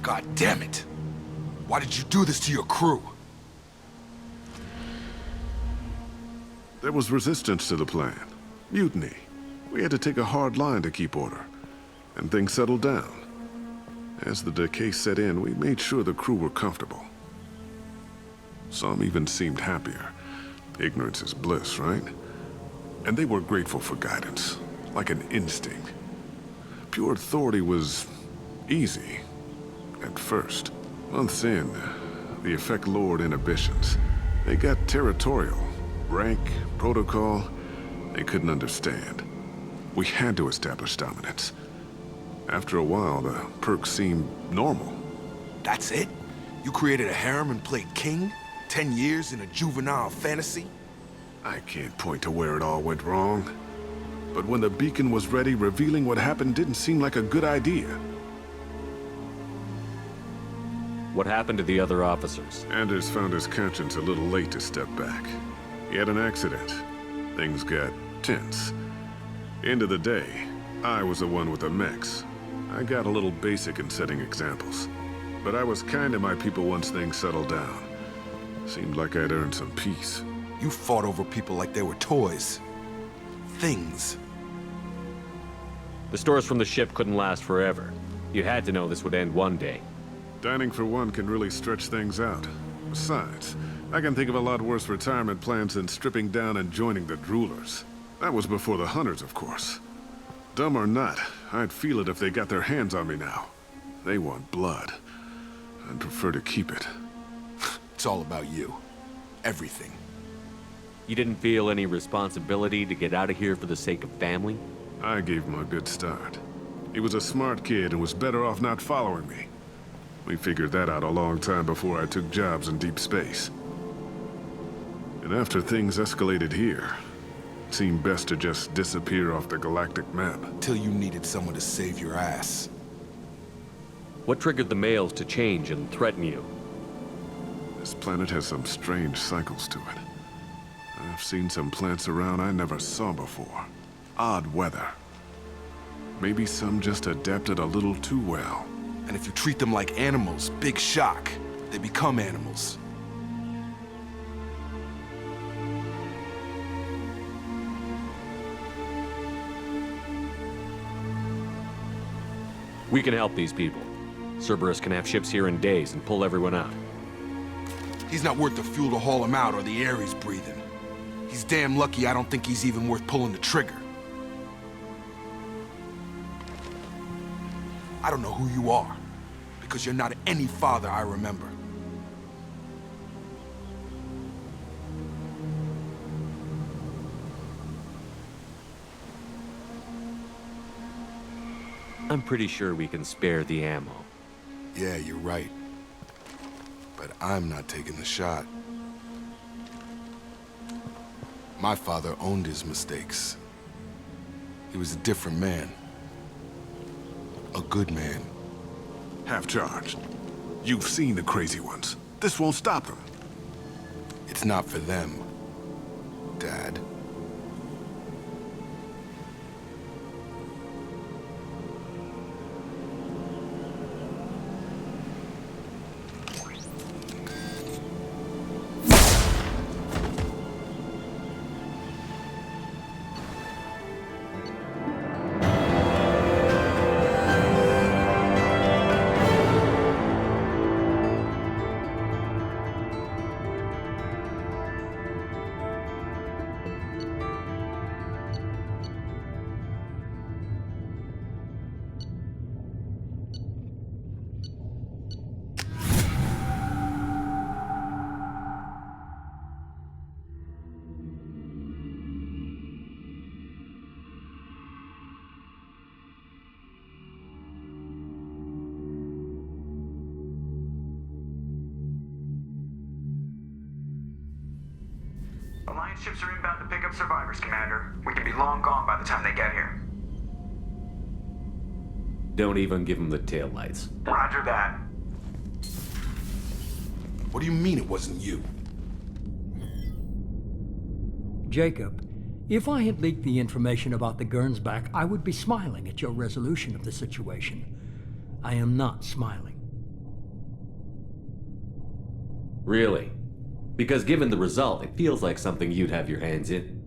God damn it! Why did you do this to your crew? There was resistance to the plan. Mutiny. We had to take a hard line to keep order. And things settled down. As the decay set in, we made sure the crew were comfortable. Some even seemed happier. Ignorance is bliss, right? And they were grateful for guidance, like an instinct. Pure authority was easy, at first. Months in, the effect lowered inhibitions. They got territorial. Rank, protocol, they couldn't understand. We had to establish dominance. After a while, the perks seemed normal. That's it? You created a harem and played king? 10 years in a juvenile fantasy? I can't point to where it all went wrong. But when the beacon was ready, revealing what happened didn't seem like a good idea. What happened to the other officers? Anders found his conscience a little late to step back. He had an accident. Things got tense. End of the day, I was the one with the mechs. I got a little basic in setting examples. But I was kind to my people once things settled down. Seemed like I'd earned some peace. You fought over people like they were toys. Things. The stores from the ship couldn't last forever. You had to know this would end one day. Dining for one can really stretch things out. Besides, I can think of a lot worse retirement plans than stripping down and joining the Droolers. That was before the Hunters, of course. Dumb or not, I'd feel it if they got their hands on me now. They want blood. I'd prefer to keep it. It's all about you. Everything. You didn't feel any responsibility to get out of here for the sake of family? I gave him a good start. He was a smart kid and was better off not following me. We figured that out a long time before I took jobs in deep space. And after things escalated here, seemed best to just disappear off the galactic map. Till you needed someone to save your ass. What triggered the males to change and threaten you? This planet has some strange cycles to it. I've seen some plants around I never saw before. Odd weather. Maybe some just adapted a little too well. And if you treat them like animals, big shock. They become animals. We can help these people. Cerberus can have ships here in days and pull everyone out. He's not worth the fuel to haul him out or the air he's breathing. He's damn lucky I don't think he's even worth pulling the trigger. I don't know who you are, because you're not any father I remember. I'm pretty sure we can spare the ammo. Yeah, you're right. But I'm not taking the shot. My father owned his mistakes. He was a different man. A good man. Half-charged. You've seen the crazy ones. This won't stop them. It's not for them, Dad. Alliance ships are inbound to pick up survivors, Commander. We could be long gone by the time they get here. Don't even give them the taillights. Roger that. What do you mean it wasn't you? Jacob, if I had leaked the information about the Gernsback, I would be smiling at your resolution of the situation. I am not smiling. Really? Because given the result, it feels like something you'd have your hands in.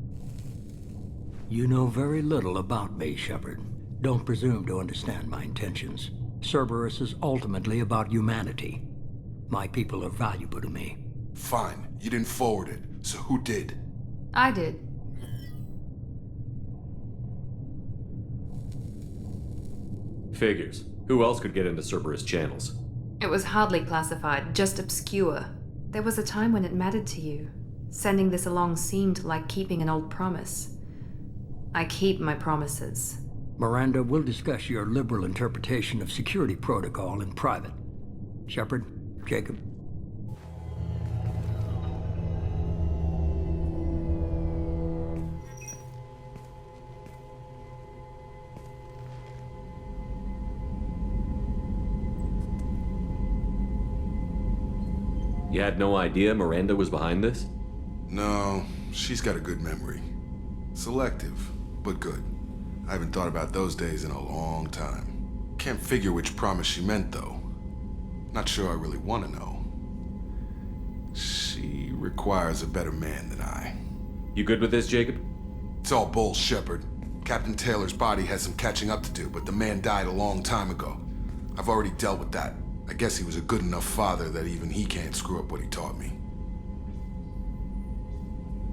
You know very little about me, Shepard. Don't presume to understand my intentions. Cerberus is ultimately about humanity. My people are valuable to me. Fine. You didn't forward it. So who did? I did. Figures. Who else could get into Cerberus channels? It was hardly classified, just obscure. There was a time when it mattered to you. Sending this along seemed like keeping an old promise. I keep my promises. Miranda, we'll discuss your liberal interpretation of security protocol in private. Shepard, Jacob. You had no idea Miranda was behind this? No, she's got a good memory. Selective, but good. I haven't thought about those days in a long time. Can't figure which promise she meant, though. Not sure I really want to know. She requires a better man than I. You good with this, Jacob? It's all bull, Shepard. Captain Taylor's body has some catching up to do, but the man died a long time ago. I've already dealt with that. I guess he was a good enough father that even he can't screw up what he taught me.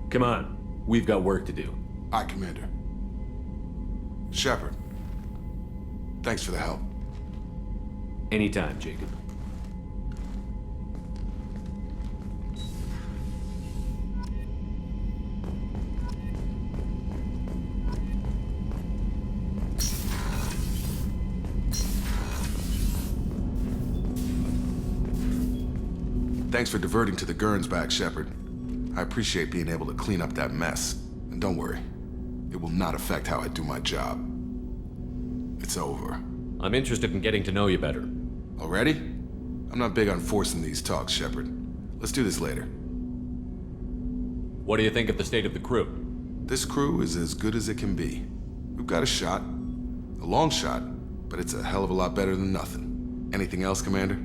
Come on. We've got work to do. Aye, Commander. Shepard. Thanks for the help. Anytime, Jacob. Thanks for diverting to the Gernsback, Shepard. I appreciate being able to clean up that mess. And don't worry, It will not affect how I do my job. It's over. I'm interested in getting to know you better. Already? I'm not big on forcing these talks, Shepard. Let's do this later. What do you think of the state of the crew? This crew is as good as it can be. We've got a shot. A long shot, but it's a hell of a lot better than nothing. Anything else, Commander?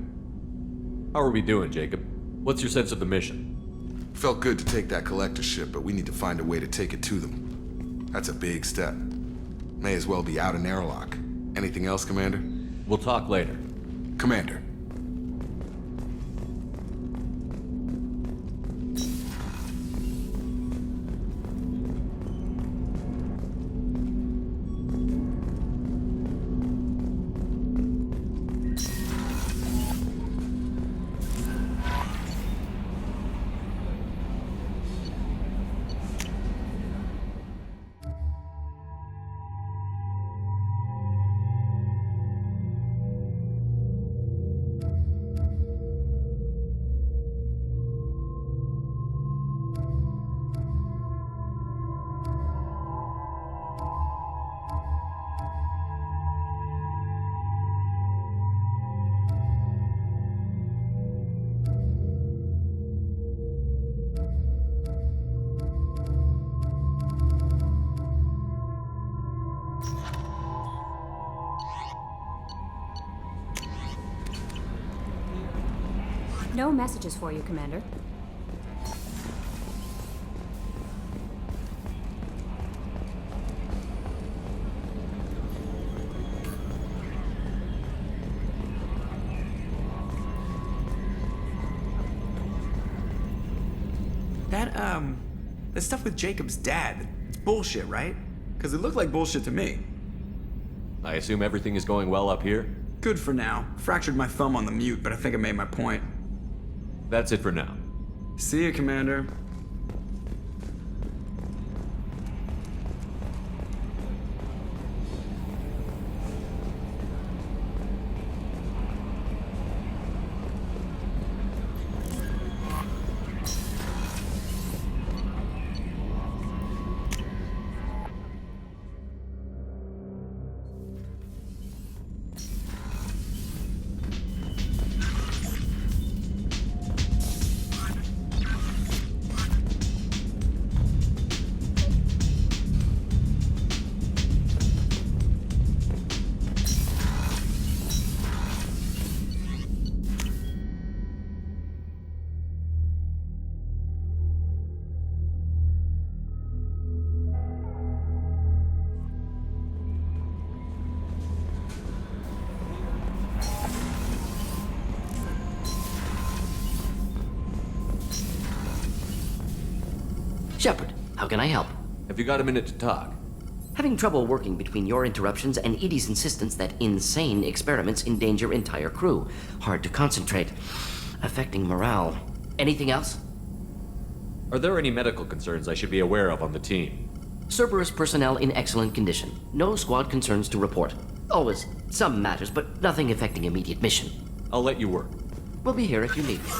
How are we doing, Jacob? What's your sense of the mission? Felt good to take that collector ship, but we need to find a way to take it to them. That's a big step. May as well be out an airlock. Anything else, Commander? We'll talk later. Commander. No messages for you, Commander. That stuff with Jacob's dad, it's bullshit, right? Because it looked like bullshit to me. I assume everything is going well up here? Good for now. Fractured my thumb on the mute, but I think I made my point. That's it for now. See you, Commander. Shepard, how can I help? Have you got a minute to talk? Having trouble working between your interruptions and Edie's insistence that insane experiments endanger entire crew. Hard to concentrate. Affecting morale. Anything else? Are there any medical concerns I should be aware of on the team? Cerberus personnel in excellent condition. No squad concerns to report. Always some matters, but nothing affecting immediate mission. I'll let you work. We'll be here if you need me.